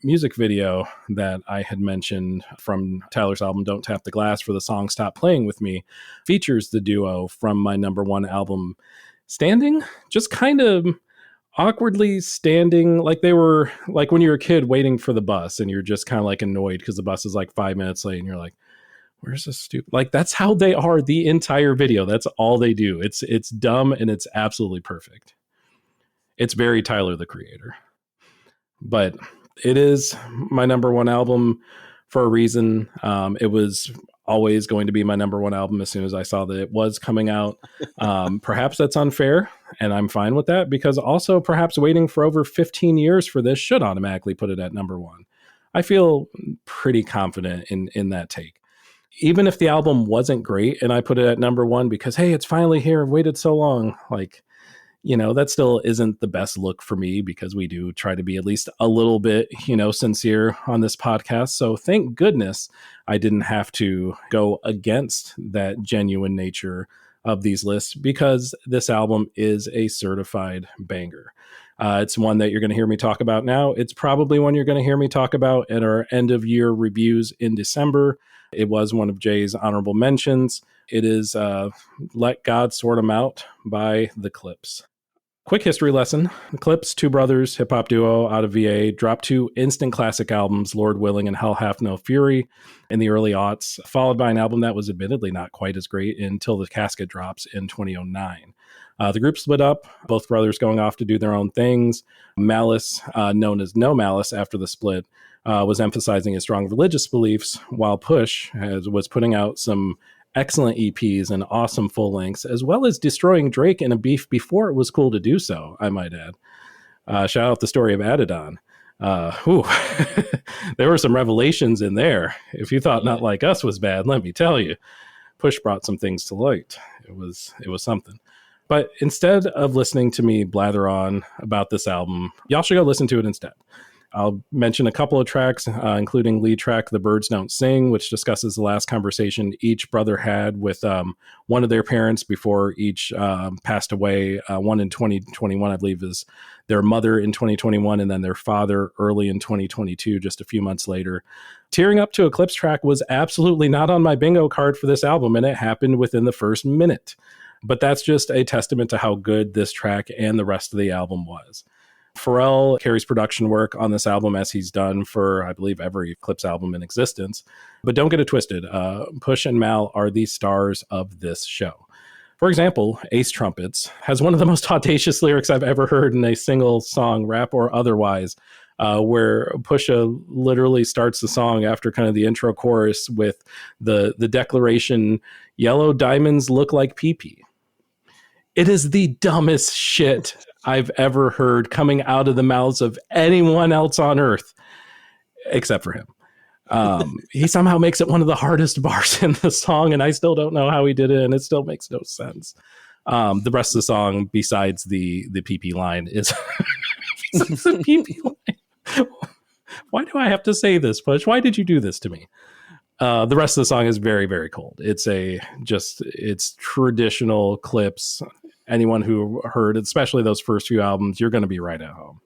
C: music video that I had mentioned from Tyler's album, Don't Tap the Glass, for the song Stop Playing With Me, features the duo from my number one album standing, just kind of awkwardly standing, like they were like when you're a kid waiting for the bus and you're just kind of like annoyed because the bus is like 5 minutes late and you're like, where's this stupid, like that's how they are the entire video. That's all they do. It's dumb and it's absolutely perfect. It's very Tyler the Creator. But it is my number one album for a reason. It was always going to be my number one album as soon as I saw that it was coming out. Perhaps that's unfair, and I'm fine with that, because also perhaps waiting for over 15 years for this should automatically put it at number one. I feel pretty confident in that take. Even if the album wasn't great and I put it at number one because, hey, it's finally here, I've waited so long, like, you know, that still isn't the best look for me, because we do try to be at least a little bit, you know, sincere on this podcast. So thank goodness I didn't have to go against that genuine nature of these lists, because this album is a certified banger. It's one that you're going to hear me talk about now. It's probably one you're going to hear me talk about at our end of year reviews in December. It was one of Jay's honorable mentions. It is Let God Sort 'Em Out by The Clips. Quick history lesson. The Clips, two brothers, hip-hop duo out of VA, dropped two instant classic albums, Lord Willing and Hell Hath No Fury, in the early aughts, followed by an album that was admittedly not quite as great until the Casket drops in 2009. The group split up, both brothers going off to do their own things. Malice, known as No Malice after the split, was emphasizing his strong religious beliefs, while Push was putting out some excellent EPs and awesome full lengths, as well as destroying Drake in a beef before it was cool to do so, I might add. Shout out the story of Adidon. There were some revelations in there. If you thought Not Like Us was bad, let me tell you, Push brought some things to light. It was something. But instead of listening to me blather on about this album, y'all should go listen to it instead. I'll mention a couple of tracks, including lead track The Birds Don't Sing, which discusses the last conversation each brother had with one of their parents before each passed away. One in 2021, I believe, is their mother in 2021, and then their father early in 2022, just a few months later. Tearing up to a Clips track was absolutely not on my bingo card for this album, and it happened within the first minute. But that's just a testament to how good this track and the rest of the album was. Pharrell carries production work on this album, as he's done for, I believe, every Clips album in existence. But don't get it twisted. Push and Mal are the stars of this show. For example, Ace Trumpets has one of the most audacious lyrics I've ever heard in a single song, rap or otherwise, where Pusha literally starts the song after kind of the intro chorus with the declaration, "Yellow diamonds look like pee-pee." It is the dumbest shit I've ever heard coming out of the mouths of anyone else on earth, except for him. He somehow makes it one of the hardest bars in the song, and I still don't know how he did it, and it still makes no sense. The rest of the song, besides the PP line, is the PP line. Why do I have to say this, Push? Why did you do this to me? The rest of the song is very, very cold. It's traditional Clips. Anyone who heard, especially those first few albums, you're going to be right at home.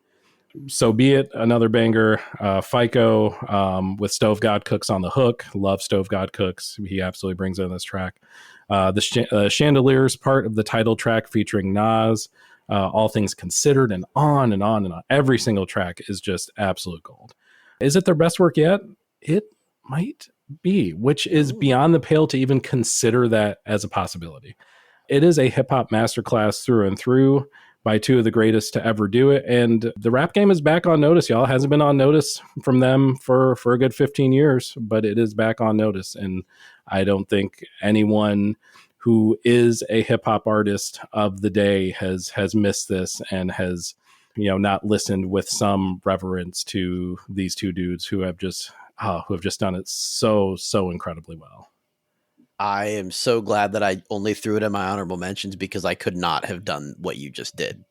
C: So Be It, another banger. FICO with Stove God Cooks on the hook. Love Stove God Cooks. He absolutely brings in this track. The Chandeliers part of the title track featuring Nas. All Things Considered, and on and on and on. Every single track is just absolute gold. Is it their best work yet? It might be, which is beyond the pale to even consider that as a possibility. It is a hip-hop masterclass through and through by two of the greatest to ever do it, and the rap game is back on notice, y'all. It hasn't been on notice from them for a good 15 years, but it is back on notice, and I don't think anyone who is a hip-hop artist of the day has missed this and has, you know, not listened with some reverence to these two dudes who have just done it so incredibly well.
B: I am so glad that I only threw it in my honorable mentions, because I could not have done what you just did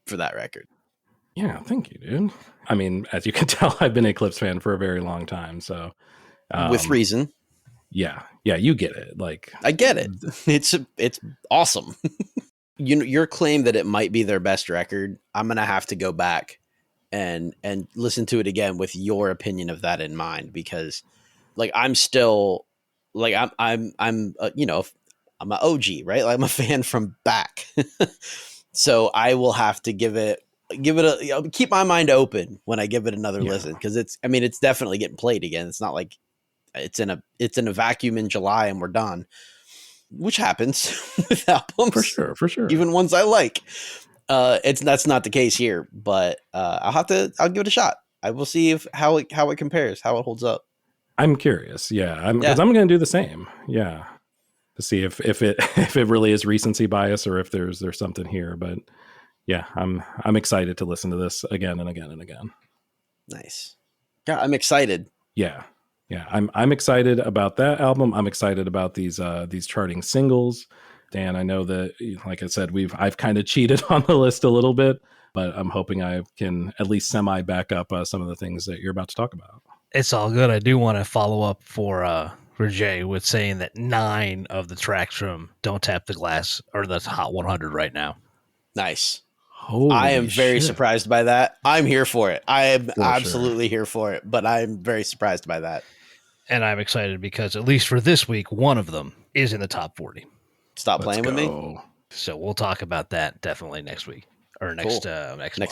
B: for that record.
C: Yeah, thank you, dude. I mean, as you can tell, I've been a Clips fan for a very long time, so
B: with reason.
C: Yeah, you get it. Like,
B: I get it. It's awesome. Your claim that it might be their best record, I'm gonna have to go back and listen to it again with your opinion of that in mind, because like I'm still like I'm I'm an OG, right? Like I'm a fan from back. So I will have to give it keep my mind open when I give it another listen, because it's definitely getting played again. It's not like it's in a vacuum in July and we're done, which happens with albums
C: for sure,
B: even ones I like. That's not the case here, but I'll give it a shot. I will see how it compares, how it holds up.
C: I'm curious, because I'm going to do the same, to see if it really is recency bias or if there's something here. But yeah, I'm excited to listen to this again and again and again.
B: Nice. Yeah, I'm excited.
C: Yeah, I'm excited about that album. I'm excited about these charting singles. Dan, I know that, like I said, I've kind of cheated on the list a little bit, but I'm hoping I can at least semi back up some of the things that you're about to talk about.
A: It's all good. I do want to follow up for Jay with saying that 9 of the tracks from Don't Tap the Glass are the Hot 100 right now.
B: Nice.
C: Holy
B: I am very
C: shit.
B: surprised by that. I'm here for it. I am absolutely here for it, but I'm very surprised by that.
A: And I'm excited because at least for this week, one of them is in the top 40.
B: Stop playing with me.
A: So we'll talk about that definitely next week or next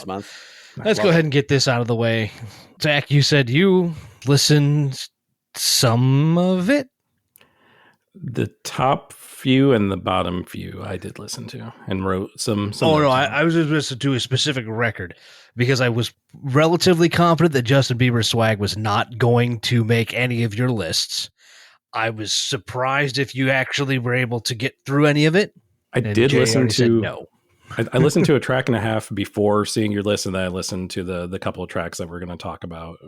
A: month. Let's go ahead and get this out of the way. Zach, you said you listened some of it.
C: The top few and the bottom few I did listen to and wrote some.
A: Oh no, I was just listening to a specific record because I was relatively confident that Justin Bieber's Swag was not going to make any of your lists. I was surprised if you actually were able to get through any of it.
C: I did listen to
A: no.
C: I listened to a track and a half before seeing your list, and then I listened to the couple of tracks that we're going to talk about,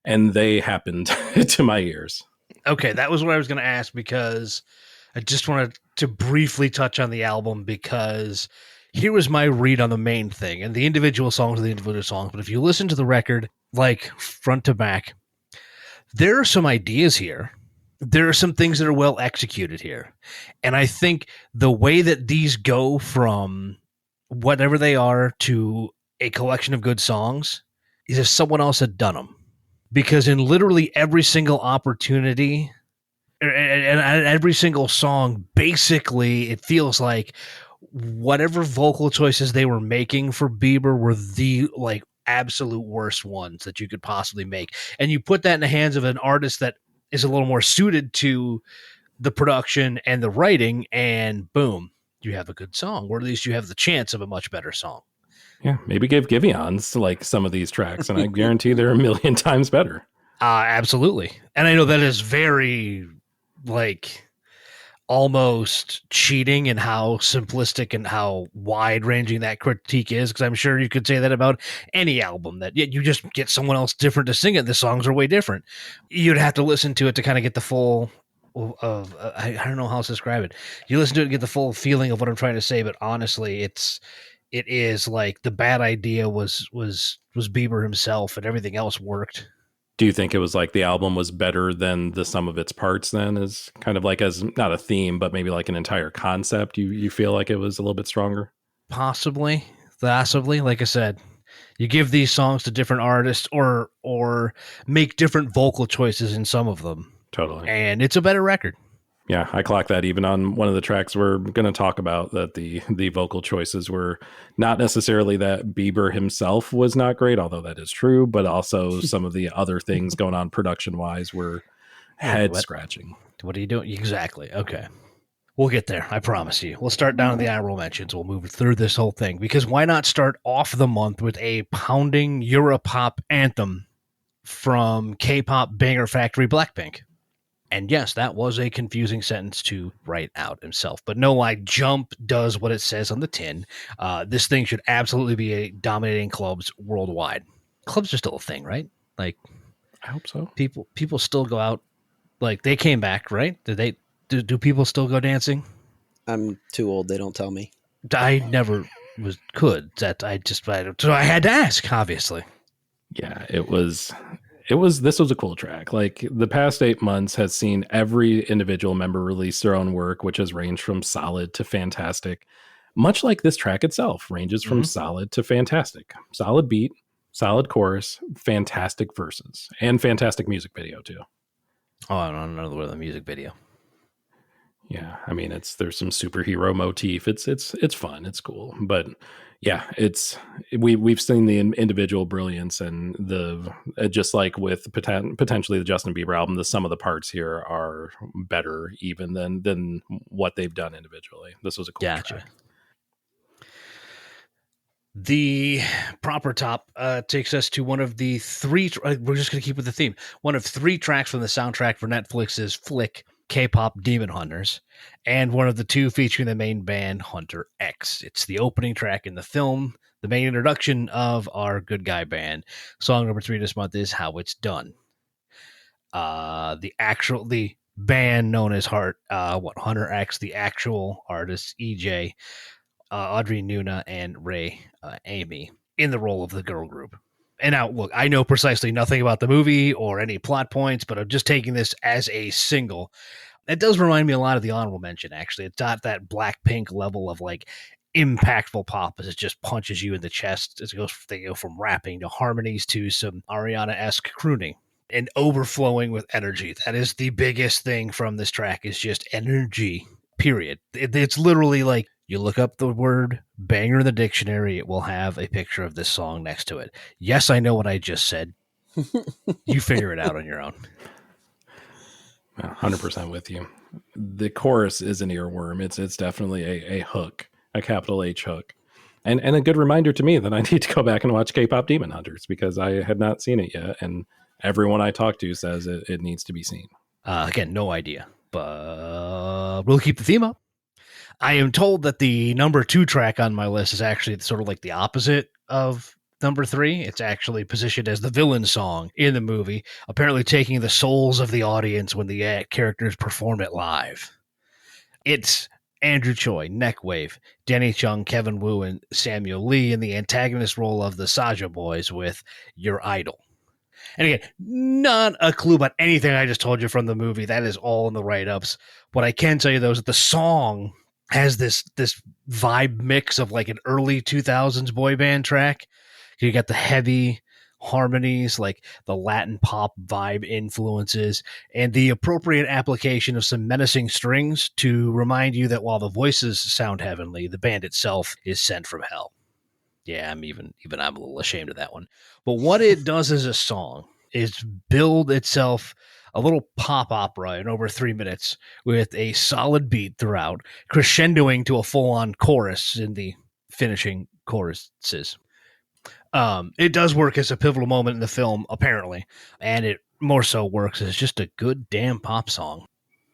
C: and they happened to my ears.
A: Okay, that was what I was going to ask, because I just wanted to briefly touch on the album, because here was my read on the main thing, and the individual songs are the individual songs, but if you listen to the record, like front to back, there are some ideas here. There are some things that are well executed here. And I think the way that these go from whatever they are to a collection of good songs is if someone else had done them. Because in literally every single opportunity and every single song, basically, it feels like whatever vocal choices they were making for Bieber were the absolute worst ones that you could possibly make. And you put that in the hands of an artist that is a little more suited to the production and the writing, and boom, you have a good song, or at least you have the chance of a much better song.
C: Yeah, maybe give Giveons like some of these tracks, and I guarantee they're a million times better.
A: Absolutely. And I know that is very almost cheating in how simplistic and how wide ranging that critique is, because I'm sure you could say that about any album, that you just get someone else different to sing it. The songs are way different. You'd have to listen to it to kind of get the full of I don't know how else to describe it. You listen to it and get the full feeling of what I'm trying to say, but honestly, it is like the bad idea was Bieber himself, and everything else worked.
C: Do you think it was like the album was better than the sum of its parts then, as kind of like as not a theme, but maybe like an entire concept? You feel like it was a little bit stronger?
A: Possibly. Like I said, you give these songs to different artists or make different vocal choices in some of them.
C: Totally.
A: And it's a better record.
C: Yeah, I clocked that even on one of the tracks we're going to talk about, that the vocal choices were not necessarily that Bieber himself was not great, although that is true, but also some of the other things going on production-wise were head-scratching.
A: What are you doing? Exactly. Okay. We'll get there. I promise you. We'll start down in the honorable mentions. We'll move through this whole thing, because why not start off the month with a pounding Europop anthem from K-pop banger factory Blackpink? And yes, that was a confusing sentence to write out himself. But no lie, Jump does what it says on the tin. This thing should absolutely be dominating clubs worldwide. Clubs are still a thing, right? Like,
C: I hope so.
A: People still go out. Like, they came back, right? Do people still go dancing?
B: I'm too old. They don't tell me.
A: I never could. So I had to ask, obviously.
C: Yeah, this was a cool track. Like, the past 8 months has seen every individual member release their own work, which has ranged from solid to fantastic, much like this track itself ranges from solid to fantastic. Solid beat, solid chorus, fantastic verses, and fantastic music video too.
A: Oh, I don't know the music video.
C: Yeah, I mean, there's some superhero motif. It's fun. It's cool, but yeah, we've seen the individual brilliance and the just like with potentially the Justin Bieber album, the sum of the parts here are better even than what they've done individually. This was a cool track.
A: The proper top takes us to one of the three. We're just going to keep with the theme. One of three tracks from the soundtrack for Netflix's flick K-pop Demon Hunters, and one of the two featuring the main band Hunter X. It's the opening track in the film, the main introduction of our good guy band. Song number 3 this month is How It's Done. The band known as Hunter X, the actual artists EJ, Audrey Nuna, and Ray Amy in the role of the girl group. And now, look, I know precisely nothing about the movie or any plot points, but I'm just taking this as a single. It does remind me a lot of the honorable mention, actually. It's not that Blackpink level of like impactful pop as it just punches you in the chest. They go from rapping to harmonies to some Ariana-esque crooning and overflowing with energy. That is the biggest thing from this track, is just energy, period. It's literally like, you look up the word banger in the dictionary, it will have a picture of this song next to it. Yes, I know what I just said. You figure it out on your own.
C: 100% with you. The chorus is an earworm. It's definitely a hook, a capital H hook. And a good reminder to me that I need to go back and watch K-pop Demon Hunters, because I had not seen it yet. And everyone I talk to says it needs to be seen.
A: Again, no idea, but we'll keep the theme up. I am told that the number 2 track on my list is actually sort of like the opposite of number 3. It's actually positioned as the villain song in the movie, apparently taking the souls of the audience when the characters perform it live. It's Andrew Choi, Neckwave, Danny Chung, Kevin Wu, and Samuel Lee in the antagonist role of the Saja Boys with Your Idol. And again, not a clue about anything I just told you from the movie. That is all in the write-ups. What I can tell you, though, is that the song has this vibe mix of like an early 2000s boy band track. You got the heavy harmonies, like the Latin pop vibe influences, and the appropriate application of some menacing strings to remind you that while the voices sound heavenly, the band itself is sent from hell. Yeah, I'm a little ashamed of that one. But what it does as a song is build itself a little pop opera in over 3 minutes with a solid beat throughout, crescendoing to a full-on chorus in the finishing choruses. It does work as a pivotal moment in the film, apparently, and it more so works as just a good damn pop song.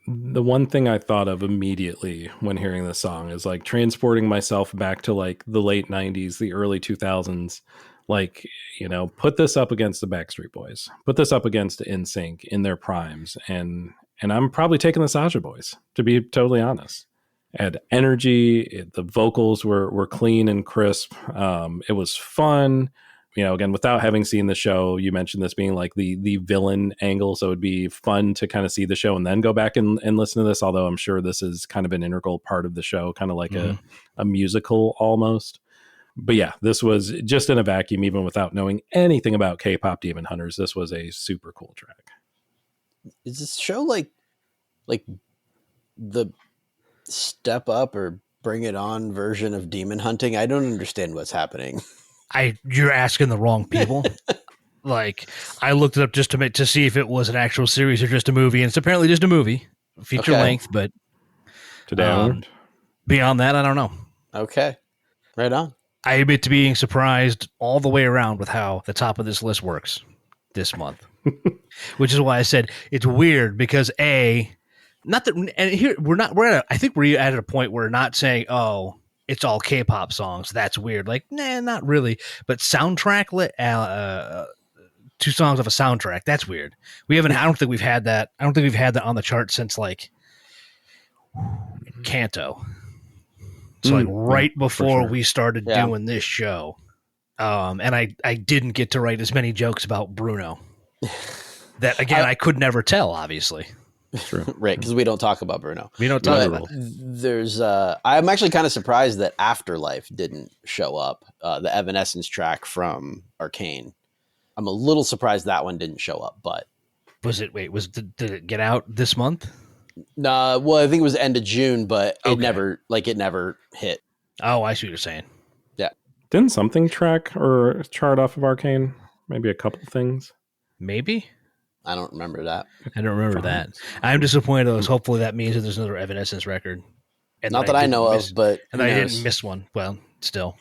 C: The one thing I thought of immediately when hearing this song is like transporting myself back to like the late 90s, the early 2000s. Like, you know, put this up against the Backstreet Boys, put this up against NSYNC in their primes. And I'm probably taking the Saja Boys, to be totally honest. It had energy. The vocals were clean and crisp. It was fun. You know, again, without having seen the show, you mentioned this being like the villain angle. So it'd be fun to kind of see the show and then go back and listen to this. Although I'm sure this is kind of an integral part of the show, kind of like a musical almost. But yeah, this was just in a vacuum, even without knowing anything about K-pop Demon Hunters. This was a super cool track.
B: Is this show like the Step Up or Bring It On version of Demon Hunting? I don't understand what's happening.
A: You're asking the wrong people. Like, I looked it up just to see if it was an actual series or just a movie, and it's apparently just a movie, feature length. But
C: today I learned.
A: Beyond that, I don't know.
B: Okay, right on.
A: I admit to being surprised all the way around with how the top of this list works this month, which is why I said it's weird because I think we're at a point where we're not saying, oh, it's all K-pop songs. That's weird. Like, nah, not really. But soundtrack, 2 songs of a soundtrack. That's weird. I don't think we've had that. I don't think we've had that on the chart since like Kanto. So like right before we started doing this show. And I didn't get to write as many jokes about Bruno. That again, I could never tell, obviously.
C: True.
B: Right, because we don't talk about Bruno.
A: We don't talk
C: But
A: about it.
B: There's I'm actually kind of surprised that Afterlife didn't show up, the Evanescence track from Arcane. I'm a little surprised that one didn't show up, but
A: Did it get out this month?
B: no, well, I think it was end of June, but it
A: Okay.
B: never hit.
A: Oh, I see what you're saying.
C: didn't something track or chart off of Arcane? Maybe a couple things.
A: Maybe.
B: I don't remember that.
A: I don't remember that. I'm disappointed though. Hopefully that means that there's another Evanescence record. And
B: Not that I know of, but
A: and
B: who
A: I
B: knows?
A: didn't miss one. Well, still.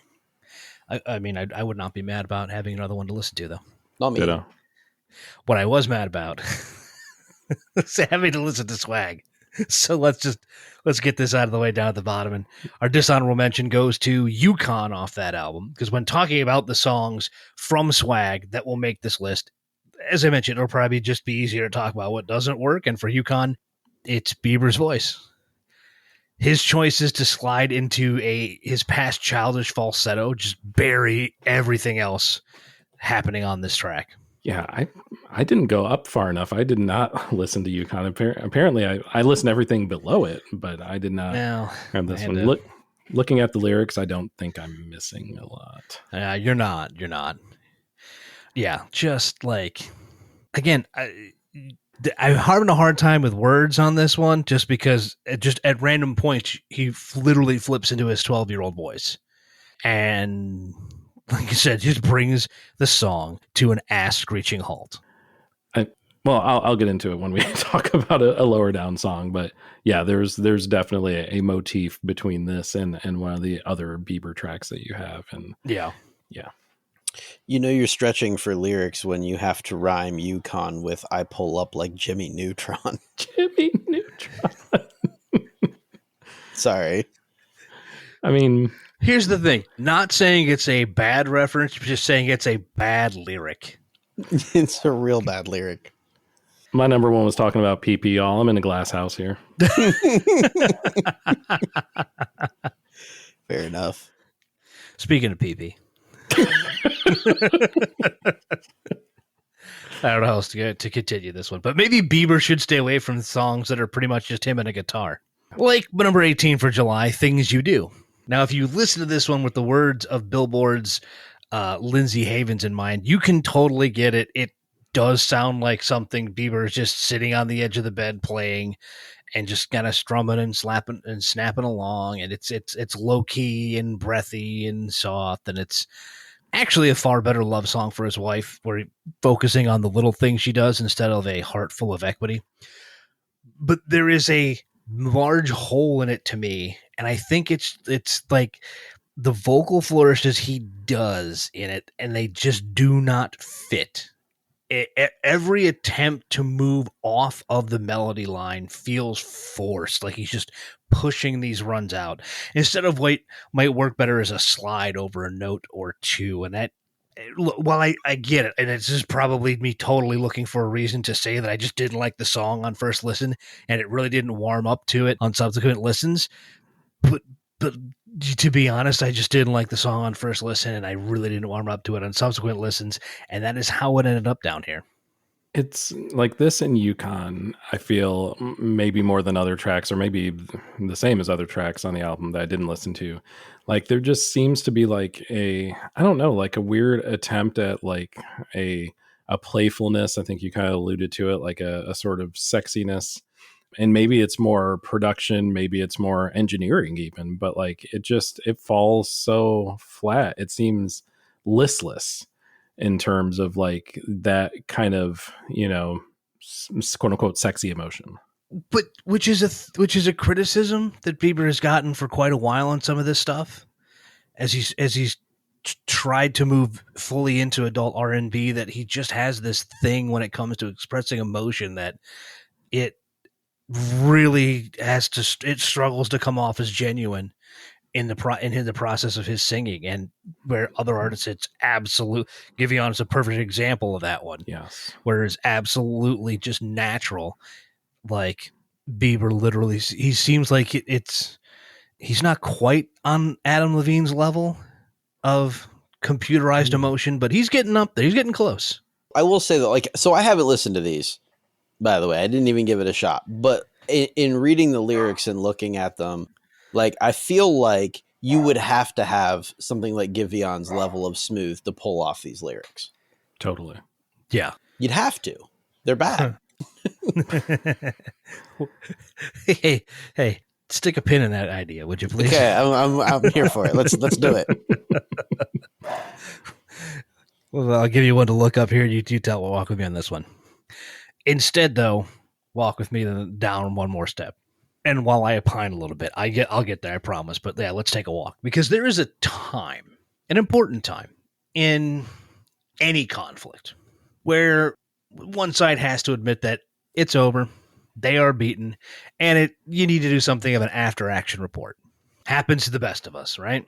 A: I mean, I would not be mad about having another one to listen to, though.
B: Not me.
C: Ditto.
A: What I was mad about is having to listen to Swag. So let's get this out of the way down at the bottom. And our dishonorable mention goes to Yukon off that album. Because when talking about the songs from Swag that will make this list, as I mentioned, it'll probably just be easier to talk about what doesn't work. And for Yukon, it's Bieber's voice. His choice is to slide into his past childish falsetto, just bury everything else happening on this track.
C: Yeah, I didn't go up far enough. I did not listen to Yukon. Apparently, I listened to everything below it, but I did not have this one. Looking at the lyrics, I don't think I'm missing a lot.
A: You're not. Yeah, just like, again, I'm having a hard time with words on this one just because just at random points, he literally flips into his 12-year-old voice. And like I said, just brings the song to an ass-screeching halt.
C: Well, I'll get into it when we talk about a lower down song. But yeah, there's definitely a motif between this and one of the other Bieber tracks that you have. And
A: yeah.
B: You know you're stretching for lyrics when you have to rhyme Yukon with "I pull up like Jimmy Neutron."
C: Jimmy Neutron.
B: Sorry.
C: I mean,
A: here's the thing. Not saying it's a bad reference, just saying it's a bad lyric.
B: It's a real bad lyric.
C: my number one was talking about PP, y'all. I'm in a glass house here.
B: Fair enough.
A: Speaking of PP. I don't know how else to continue this one, but maybe Bieber should stay away from songs that are pretty much just him and a guitar. Like number 18 for July, Things You Do. Now, if you listen to this one with the words of Billboard's Lindsay Havens in mind, you can totally get it. It does sound like something Bieber is just sitting on the edge of the bed playing and just kind of strumming and slapping and snapping along. And it's low key and breathy and soft. And it's actually a far better love song for his wife, where he's focusing on the little things she does instead of a heart full of equity. But there is a large hole in it to me. And I think it's like the vocal flourishes he does in it, and they just do not fit. Every attempt to move off of the melody line feels forced, like he's just pushing these runs out instead of what might work better as a slide over a note or two. And that, while I get it, and it's just probably me totally looking for a reason to say that I just didn't like the song on first listen and it really didn't warm up to it on subsequent listens. But to be honest, I just didn't like the song on first listen, and I really didn't warm up to it on subsequent listens, and that is how it ended up down here.
C: It's like this in Yukon, I feel maybe more than other tracks, or maybe the same as other tracks on the album that I didn't listen to. Like there just seems to be like I don't know, like a weird attempt at like a playfulness. I think you kind of alluded to it, like a sort of sexiness. And maybe it's more production, maybe it's more engineering even, but like it falls so flat. It seems listless in terms of like that kind of, quote unquote sexy emotion.
A: But which is a criticism that Bieber has gotten for quite a while on some of this stuff, as he's tried to move fully into adult R&B, that he just has this thing when it comes to expressing emotion that it really it struggles to come off as genuine in the process of his singing, and where other artists it's absolute. Givion's a perfect example of that one.
C: Yes,
A: where it's absolutely just natural. Like Bieber, literally, he seems like he's not quite on Adam Levine's level of computerized emotion, but he's getting up there. He's getting close.
B: I will say that, so I haven't listened to these. by the way. I didn't even give it a shot. But in reading the lyrics and looking at them, like, I feel like you would have to have something like Giveon's level of smooth to pull off these lyrics.
C: Totally.
A: Yeah.
B: You'd have to. They're bad.
A: hey, stick a pin in that idea, would you please?
B: Okay, I'm here for it. Let's do it.
A: Well, I'll give you one to look up here. You walk with me on this one. Instead, though, walk with me down one more step. And while I opine a little bit, I'll get there, I promise. But yeah, let's take a walk, because there is a time, an important time in any conflict, where one side has to admit that it's over, they are beaten, and you need to do something of an after-action report. Happens to the best of us, right?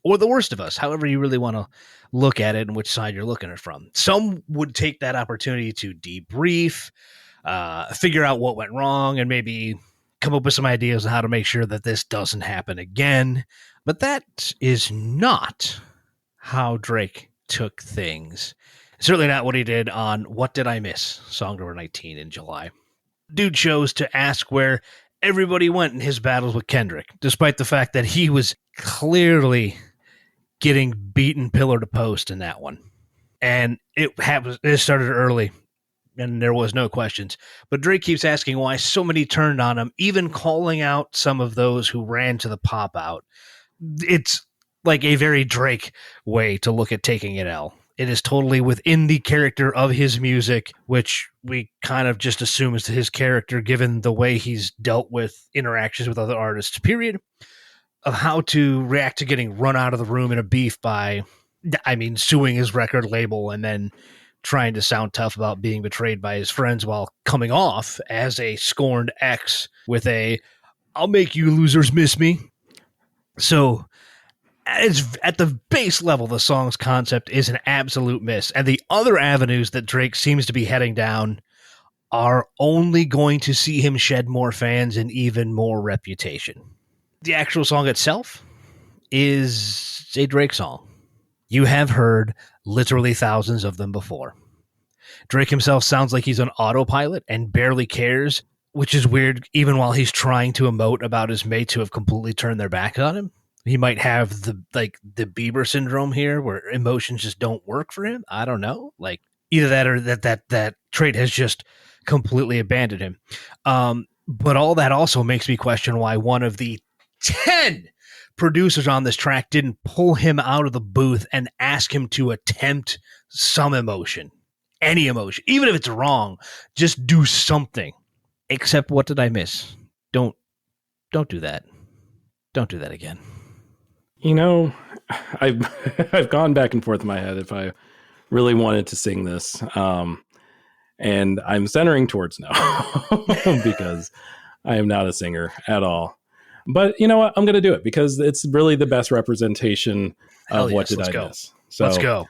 A: Or the worst of us, however you really want to look at it and which side you're looking at it from. Some would take that opportunity to debrief, figure out what went wrong, and maybe come up with some ideas on how to make sure that this doesn't happen again. But that is not how Drake took things. Certainly not what he did on What Did I Miss, song number 19 in July. Dude chose to ask where everybody went in his battles with Kendrick, despite the fact that he was clearly getting beaten pillar to post in that one. And it started early, and there was no questions. But Drake keeps asking why so many turned on him, even calling out some of those who ran to the pop out. It's like a very Drake way to look at taking an L. It is totally within the character of his music, which we kind of just assume is his character given the way he's dealt with interactions with other artists, period, of how to react to getting run out of the room in a beef by, suing his record label and then trying to sound tough about being betrayed by his friends while coming off as a scorned ex with I'll make you losers miss me. So at the base level, the song's concept is an absolute miss. And the other avenues that Drake seems to be heading down are only going to see him shed more fans and even more reputation. The actual song itself is a Drake song. You have heard literally thousands of them before. Drake himself sounds like he's on autopilot and barely cares, which is weird even while he's trying to emote about his mates who have completely turned their back on him. He might have the Bieber syndrome here where emotions just don't work for him. I don't know. Like either that or that trait has just completely abandoned him. But all that also makes me question why one of the 10 producers on this track didn't pull him out of the booth and ask him to attempt some emotion, any emotion, even if it's wrong, just do something. Except what did I miss? Don't do that. Don't do that again.
C: You know, I've gone back and forth in my head if I really wanted to sing this. And I'm centering towards no because I am not a singer at all. But you know what? I'm going to do it because it's really the best representation of what did I miss. So
A: let's go.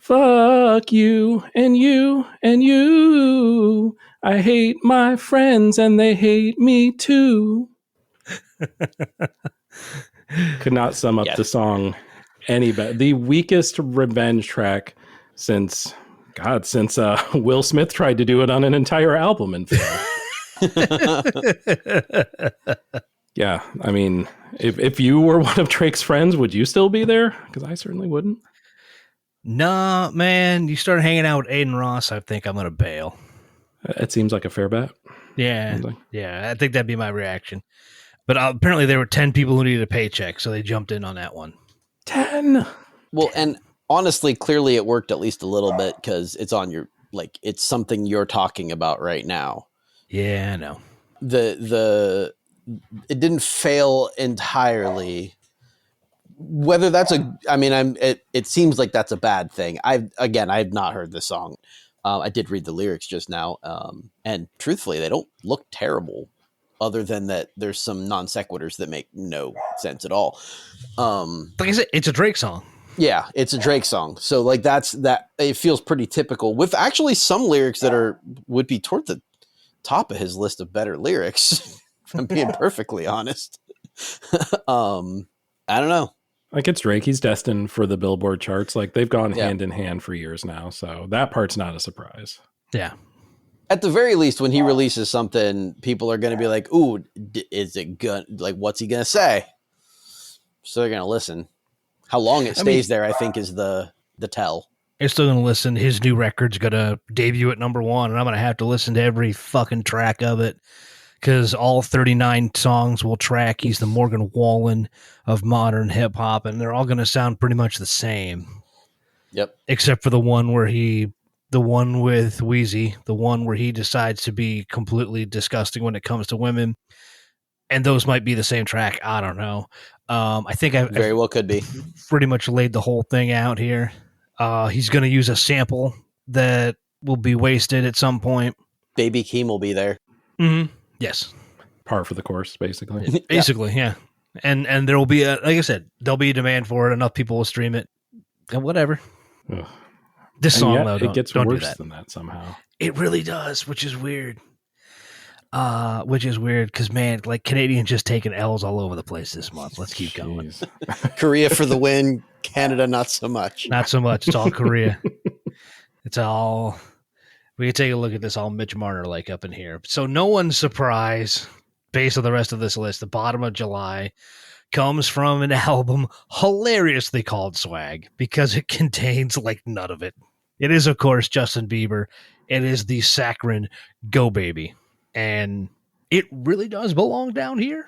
C: Fuck you and you and you. I hate my friends and they hate me too. Could not sum up the song any better. The weakest revenge track since Will Smith tried to do it on an entire album and failed. Yeah, I mean, if you were one of Drake's friends, would you still be there? Because I certainly wouldn't.
A: Nah, man, you start hanging out with Aiden Ross, I think I'm going to bail.
C: It seems like a fair bet.
A: Yeah, yeah, I think that'd be my reaction. But apparently there were 10 people who needed a paycheck, so they jumped in on that one.
C: 10!
B: Well, and honestly, clearly it worked at least a little bit because it's on your, like, it's something you're talking about right now.
A: Yeah, I know.
B: It didn't fail entirely. Whether that's it seems like that's a bad thing. I've not heard this song. I did read the lyrics just now. And truthfully, they don't look terrible other than that there's some non sequiturs that make no sense at all.
A: Like I said, it's a Drake song.
B: Yeah, it's a Drake song. So like that it feels pretty typical with actually some lyrics that would be toward the top of his list of better lyrics. If I'm being perfectly honest. I don't know.
C: Like it's Drake. He's destined for the Billboard charts. Like they've gone hand in hand for years now. So that part's not a surprise.
A: Yeah.
B: At the very least, when he releases something, people are going to be like, "Ooh, is it good? Like, what's he going to say?" So they're going to listen. How long it stays there, I think, is the tell.
A: You're still going to listen. His new record's going to debut at number 1, and I'm going to have to listen to every fucking track of it because all 39 songs will track. He's the Morgan Wallen of modern hip hop, and they're all going to sound pretty much the same.
B: Yep.
A: Except for the one with Wheezy, the one where he decides to be completely disgusting when it comes to women. And those might be the same track. I don't know. I think I
B: very well could be.
A: Pretty much laid the whole thing out here. He's going to use a sample that will be wasted at some point.
B: Baby Keem will be there.
A: Mm-hmm. Yes.
C: Par for the course, basically.
A: Basically, yeah. And there will be, like I said, there'll be a demand for it. Enough people will stream it. And whatever.
C: Ugh.
A: This song, though,
C: it gets
A: don't
C: worse
A: do that.
C: than that somehow.
A: It really does, which is weird. Because, man, like Canadians just taking L's all over the place this month. Let's keep going.
B: Korea for the win. Canada, not so much.
A: Not so much. It's all Korea. It's all... We can take a look at this all Mitch Marner like up in here. So no one's surprised, based on the rest of this list, the bottom of July comes from an album hilariously called Swag because it contains like none of it. It is, of course, Justin Bieber. It is the saccharine Go Baby. And it really does belong down here.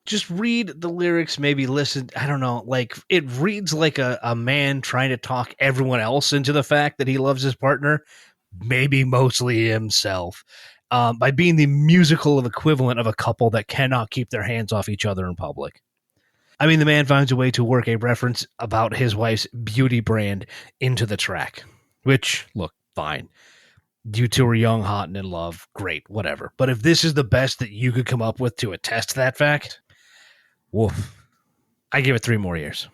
A: Just read the lyrics, maybe listen. I don't know. Like, it reads like a man trying to talk everyone else into the fact that he loves his partner, maybe mostly himself, by being the musical equivalent of a couple that cannot keep their hands off each other in public. I mean, the man finds a way to work a reference about his wife's beauty brand into the track, which, look, fine. You two are young, hot, and in love. Great, whatever. But if this is the best that you could come up with to attest that fact, woof. I give it 3 more years.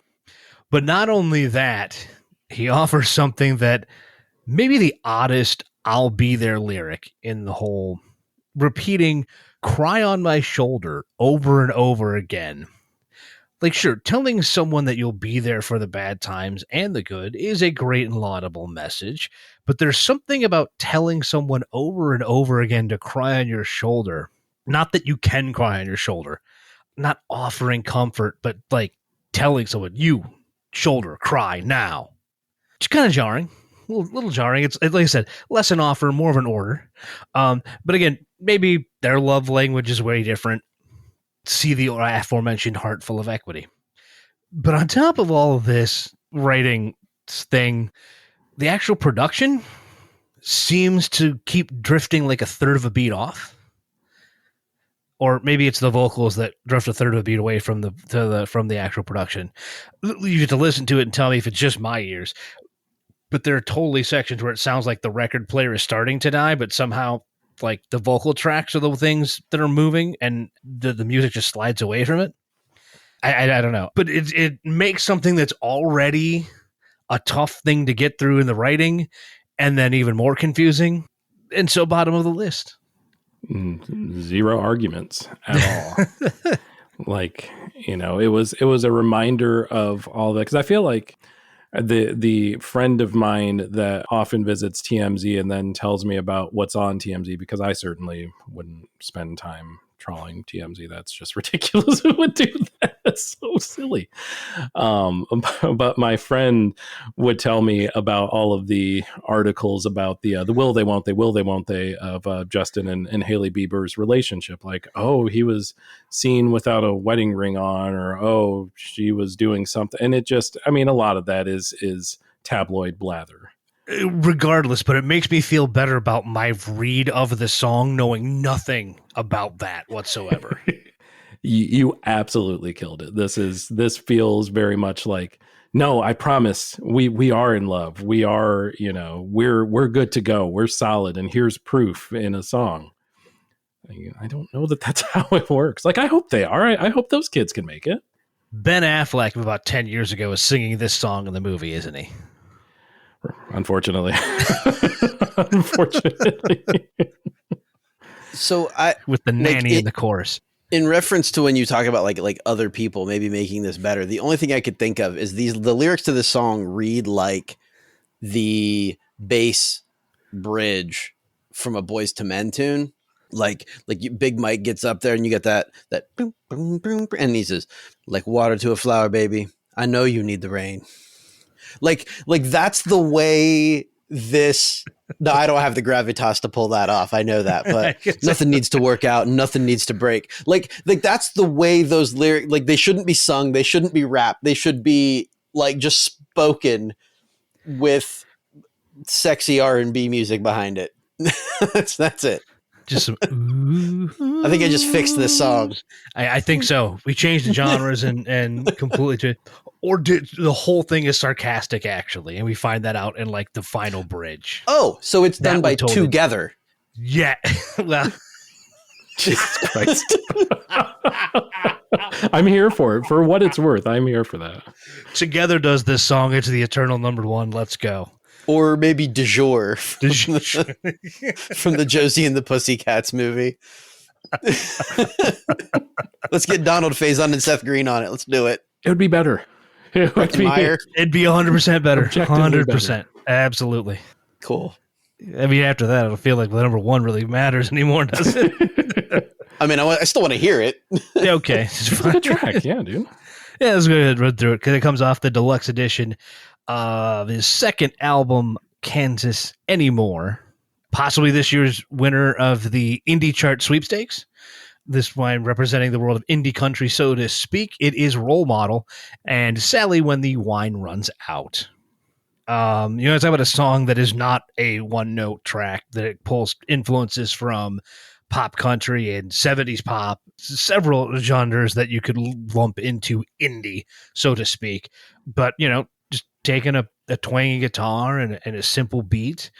A: But not only that, he offers something that maybe the oddest I'll be there lyric in the whole, repeating "cry on my shoulder" over and over again. Like, sure, telling someone that you'll be there for the bad times and the good is a great and laudable message, but there's something about telling someone over and over again to cry on your shoulder. Not that you can cry on your shoulder, not offering comfort, but like telling someone, you shoulder, cry now. It's kind of jarring, a little jarring. It's like I said, less an offer, more of an order. But again, maybe their love language is way different. See the aforementioned Heart Full of Equity. But on top of all of this writing thing, the actual production seems to keep drifting like a third of a beat off. Or maybe it's the vocals that drift a third of a beat away from the actual production. You get to listen to it and tell me if it's just my ears. But there are totally sections where it sounds like the record player is starting to die, but somehow like the vocal tracks are the things that are moving and the music just slides away from it. I don't know, but it makes something that's already a tough thing to get through in the writing and then even more confusing. And so bottom of the list.
C: 0 arguments at all. Like, it was a reminder of all that. Cause I feel like the friend of mine that often visits TMZ and then tells me about what's on TMZ, because I certainly wouldn't spend time trawling TMZ. That's just ridiculous. Who would do that? That's so silly. But my friend would tell me about all of the articles about the will they won't they of Justin and Hailey Bieber's relationship. Like, oh, he was seen without a wedding ring on, or oh, she was doing something. And it just, I mean, a lot of that is tabloid blather.
A: Regardless, but it makes me feel better about my read of the song knowing nothing about that whatsoever.
C: You absolutely killed it. This feels very much like, no, I promise we are in love. We are, we're good to go. We're solid. And here's proof in a song. I don't know that that's how it works. Like, I hope they are. I hope those kids can make it.
A: Ben Affleck about 10 years ago was singing this song in the movie, isn't he?
C: Unfortunately. Unfortunately.
B: So
A: with the nanny in the chorus.
B: In reference to when you talk about like other people maybe making this better, the only thing I could think of is the lyrics to this song read like the bass bridge from a Boys to Men tune. Like Big Mike gets up there and you get that boom, boom, boom, boom, and he says, like water to a flower, baby. I know you need the rain. Like that's the way this. No, I don't have the gravitas to pull that off. I know that, but nothing needs to work out. Nothing needs to break. Like that's the way those lyrics. Like they shouldn't be sung. They shouldn't be rapped. They should be like just spoken with sexy R&B music behind it. That's it.
A: Just some.
B: I think I just fixed this song.
A: I think so. We changed the genres and completely to, or did the whole thing is sarcastic actually, and we find that out in like the final bridge.
B: Oh, so it's done by Together.
A: Yeah. Well,
C: Jesus Christ. I'm here for it. For what it's worth, I'm here for that.
A: Together does this song. It's the eternal #1. Let's go.
B: Or maybe Du jour from the Josie and the Pussycats movie. Let's get Donald Faison and Seth Green on it. Let's do it.
C: It would be better.
A: It'd be 100% better. 100%. Absolutely.
B: Cool.
A: I mean, after that, I don't feel like the #1 really matters anymore, does it?
B: I mean, I still want to hear it.
A: Okay.
C: It's a good track. Yeah, dude.
A: Yeah, let's go ahead and run through it because it comes off the deluxe edition of his second album, Kansas Anymore. Possibly this year's winner of the Indie Chart sweepstakes. This one representing the world of indie country, so to speak. It is Role Model and Sally When the Wine Runs Out. It's about a song that is not a one-note track, that it pulls influences from pop country and 70s pop, several genres that you could lump into indie, so to speak. But, just taking a twangy guitar and a simple beat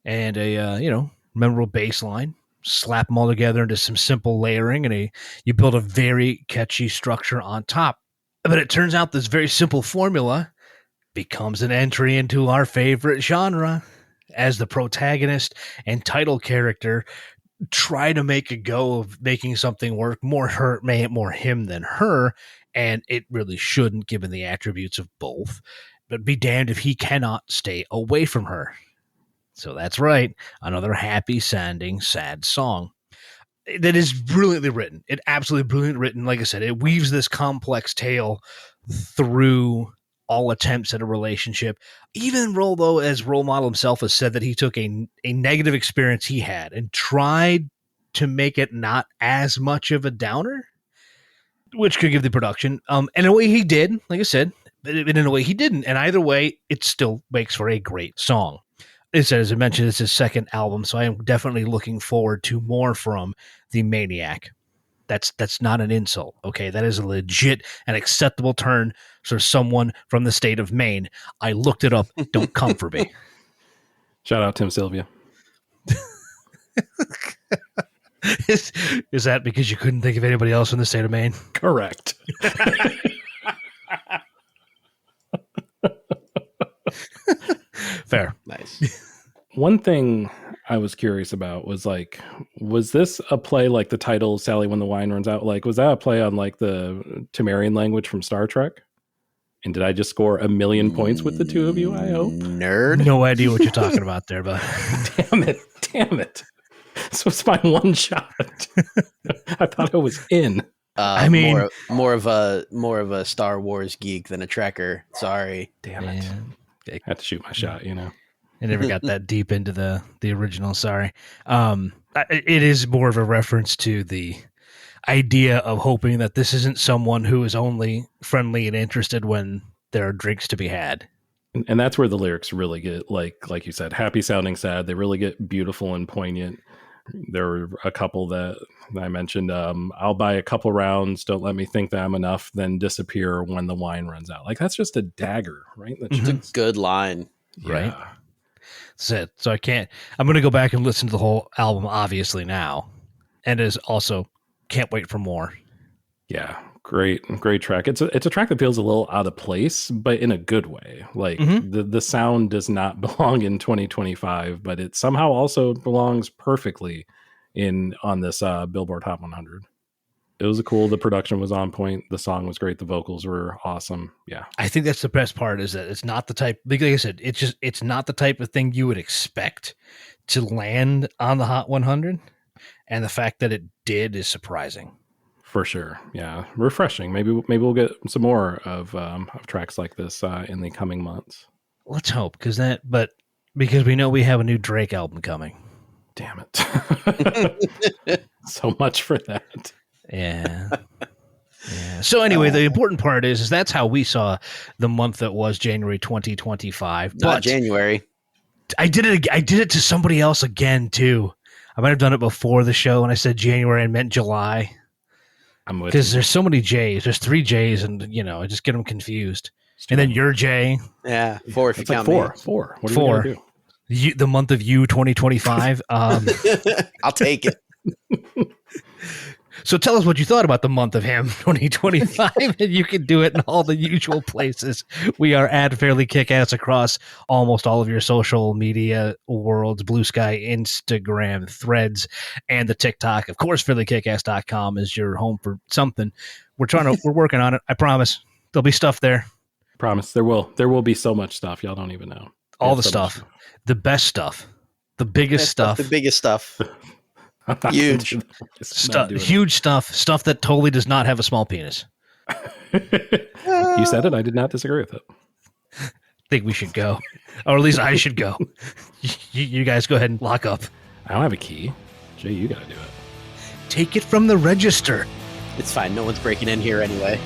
A: and a, memorable bass line, slap them all together into some simple layering, and you build a very catchy structure on top. But it turns out this very simple formula becomes an entry into our favorite genre as the protagonist and title character try to make a go of making something work, more him than her, and it really shouldn't given the attributes of both. But be damned if he cannot stay away from her. So that's right, another happy sounding sad song that is brilliantly written. It absolutely brilliantly written. Like I said, it weaves this complex tale through all attempts at a relationship. Even Rollo, as Role Model himself, has said that he took a negative experience he had and tried to make it not as much of a downer, which could give the production. And in a way he did, like I said, but in a way he didn't. And either way, it still makes for a great song. As I mentioned, it's his second album, so I am definitely looking forward to more from the Maniac. That's not an insult, okay? That is a legit and acceptable term for someone from the state of Maine. I looked it up. Don't come for me.
C: Shout out Tim Sylvia.
A: Is that because you couldn't think of anybody else in the state of Maine?
C: Correct.
A: Fair.
B: Nice.
C: One thing I was curious about was was this a play like the title Sally When the Wine Runs Out? Like, was that a play on like the Temerian language from Star Trek? And did I just score 1,000,000 points with the two of you, I hope?
B: Nerd.
A: No idea what you're talking about there, but
C: Damn it. So it's my one shot. I thought I was in.
A: I mean,
B: more of a Star Wars geek than a Trekker. Sorry.
C: Damn it. I had to shoot my shot,
A: I never got that deep into the original. Sorry. It is more of a reference to the idea of hoping that this isn't someone who is only friendly and interested when there are drinks to be had.
C: And that's where the lyrics really get, like you said, happy sounding sad. They really get beautiful and poignant. There were a couple that I mentioned. I'll buy a couple rounds. Don't let me think that I'm enough. Then disappear when the wine runs out. Like, that's just a dagger, right? That's
B: It's a good line.
A: Right. That's it. So I'm going to go back and listen to the whole album, obviously, now. And is also can't wait for more.
C: Yeah. Great track. It's a track that feels a little out of place, but in a good way. Like the sound does not belong in 2025, but it somehow also belongs perfectly on this Billboard Hot 100. cool. The production was on point. The song was great. The vocals were awesome. Yeah.
A: I think that's the best part is that it's not the type, like I said, it's not the type of thing you would expect to land on the Hot 100. And the fact that it did is surprising.
C: For sure. Yeah. Refreshing. Maybe we'll get some more of tracks like this in the coming months.
A: Let's hope, because we know we have a new Drake album coming.
C: Damn it. So much for that.
A: Yeah. Yeah. So anyway, the important part is that's how we saw the month that was January 2025.
B: Not January.
A: I did it to somebody else again too. I might have done it before the show when I said January and meant July.
C: I'm with
A: because there's so many J's. There's 3 J's, and I just get them confused. And then your J.
B: Yeah, 4 if you count
C: me. 4. What are
A: 4.
C: We gonna do?
A: The month of you 2025.
B: I'll take it.
A: So tell us what you thought about the month of him 2025, and you can do it in all the usual places. We are at Fairly KickAss across almost all of your social media worlds, Blue Sky, Instagram, Threads, and the TikTok. Of course, fairlykickass.com is your home for something. We're working on it. I promise there'll be stuff there.
C: Promise there will be so much stuff y'all don't even know.
A: All the stuff, the best stuff, the biggest stuff,
B: the biggest stuff. Huge
A: stuff, huge stuff that totally does not have a small penis.
C: You said it. I did not disagree with it.
A: I think we should go, or at least I should go. You guys go ahead and lock up.
C: I don't have a key. Jay, you got to do it.
A: Take it from the register.
B: It's fine. No one's breaking in here anyway.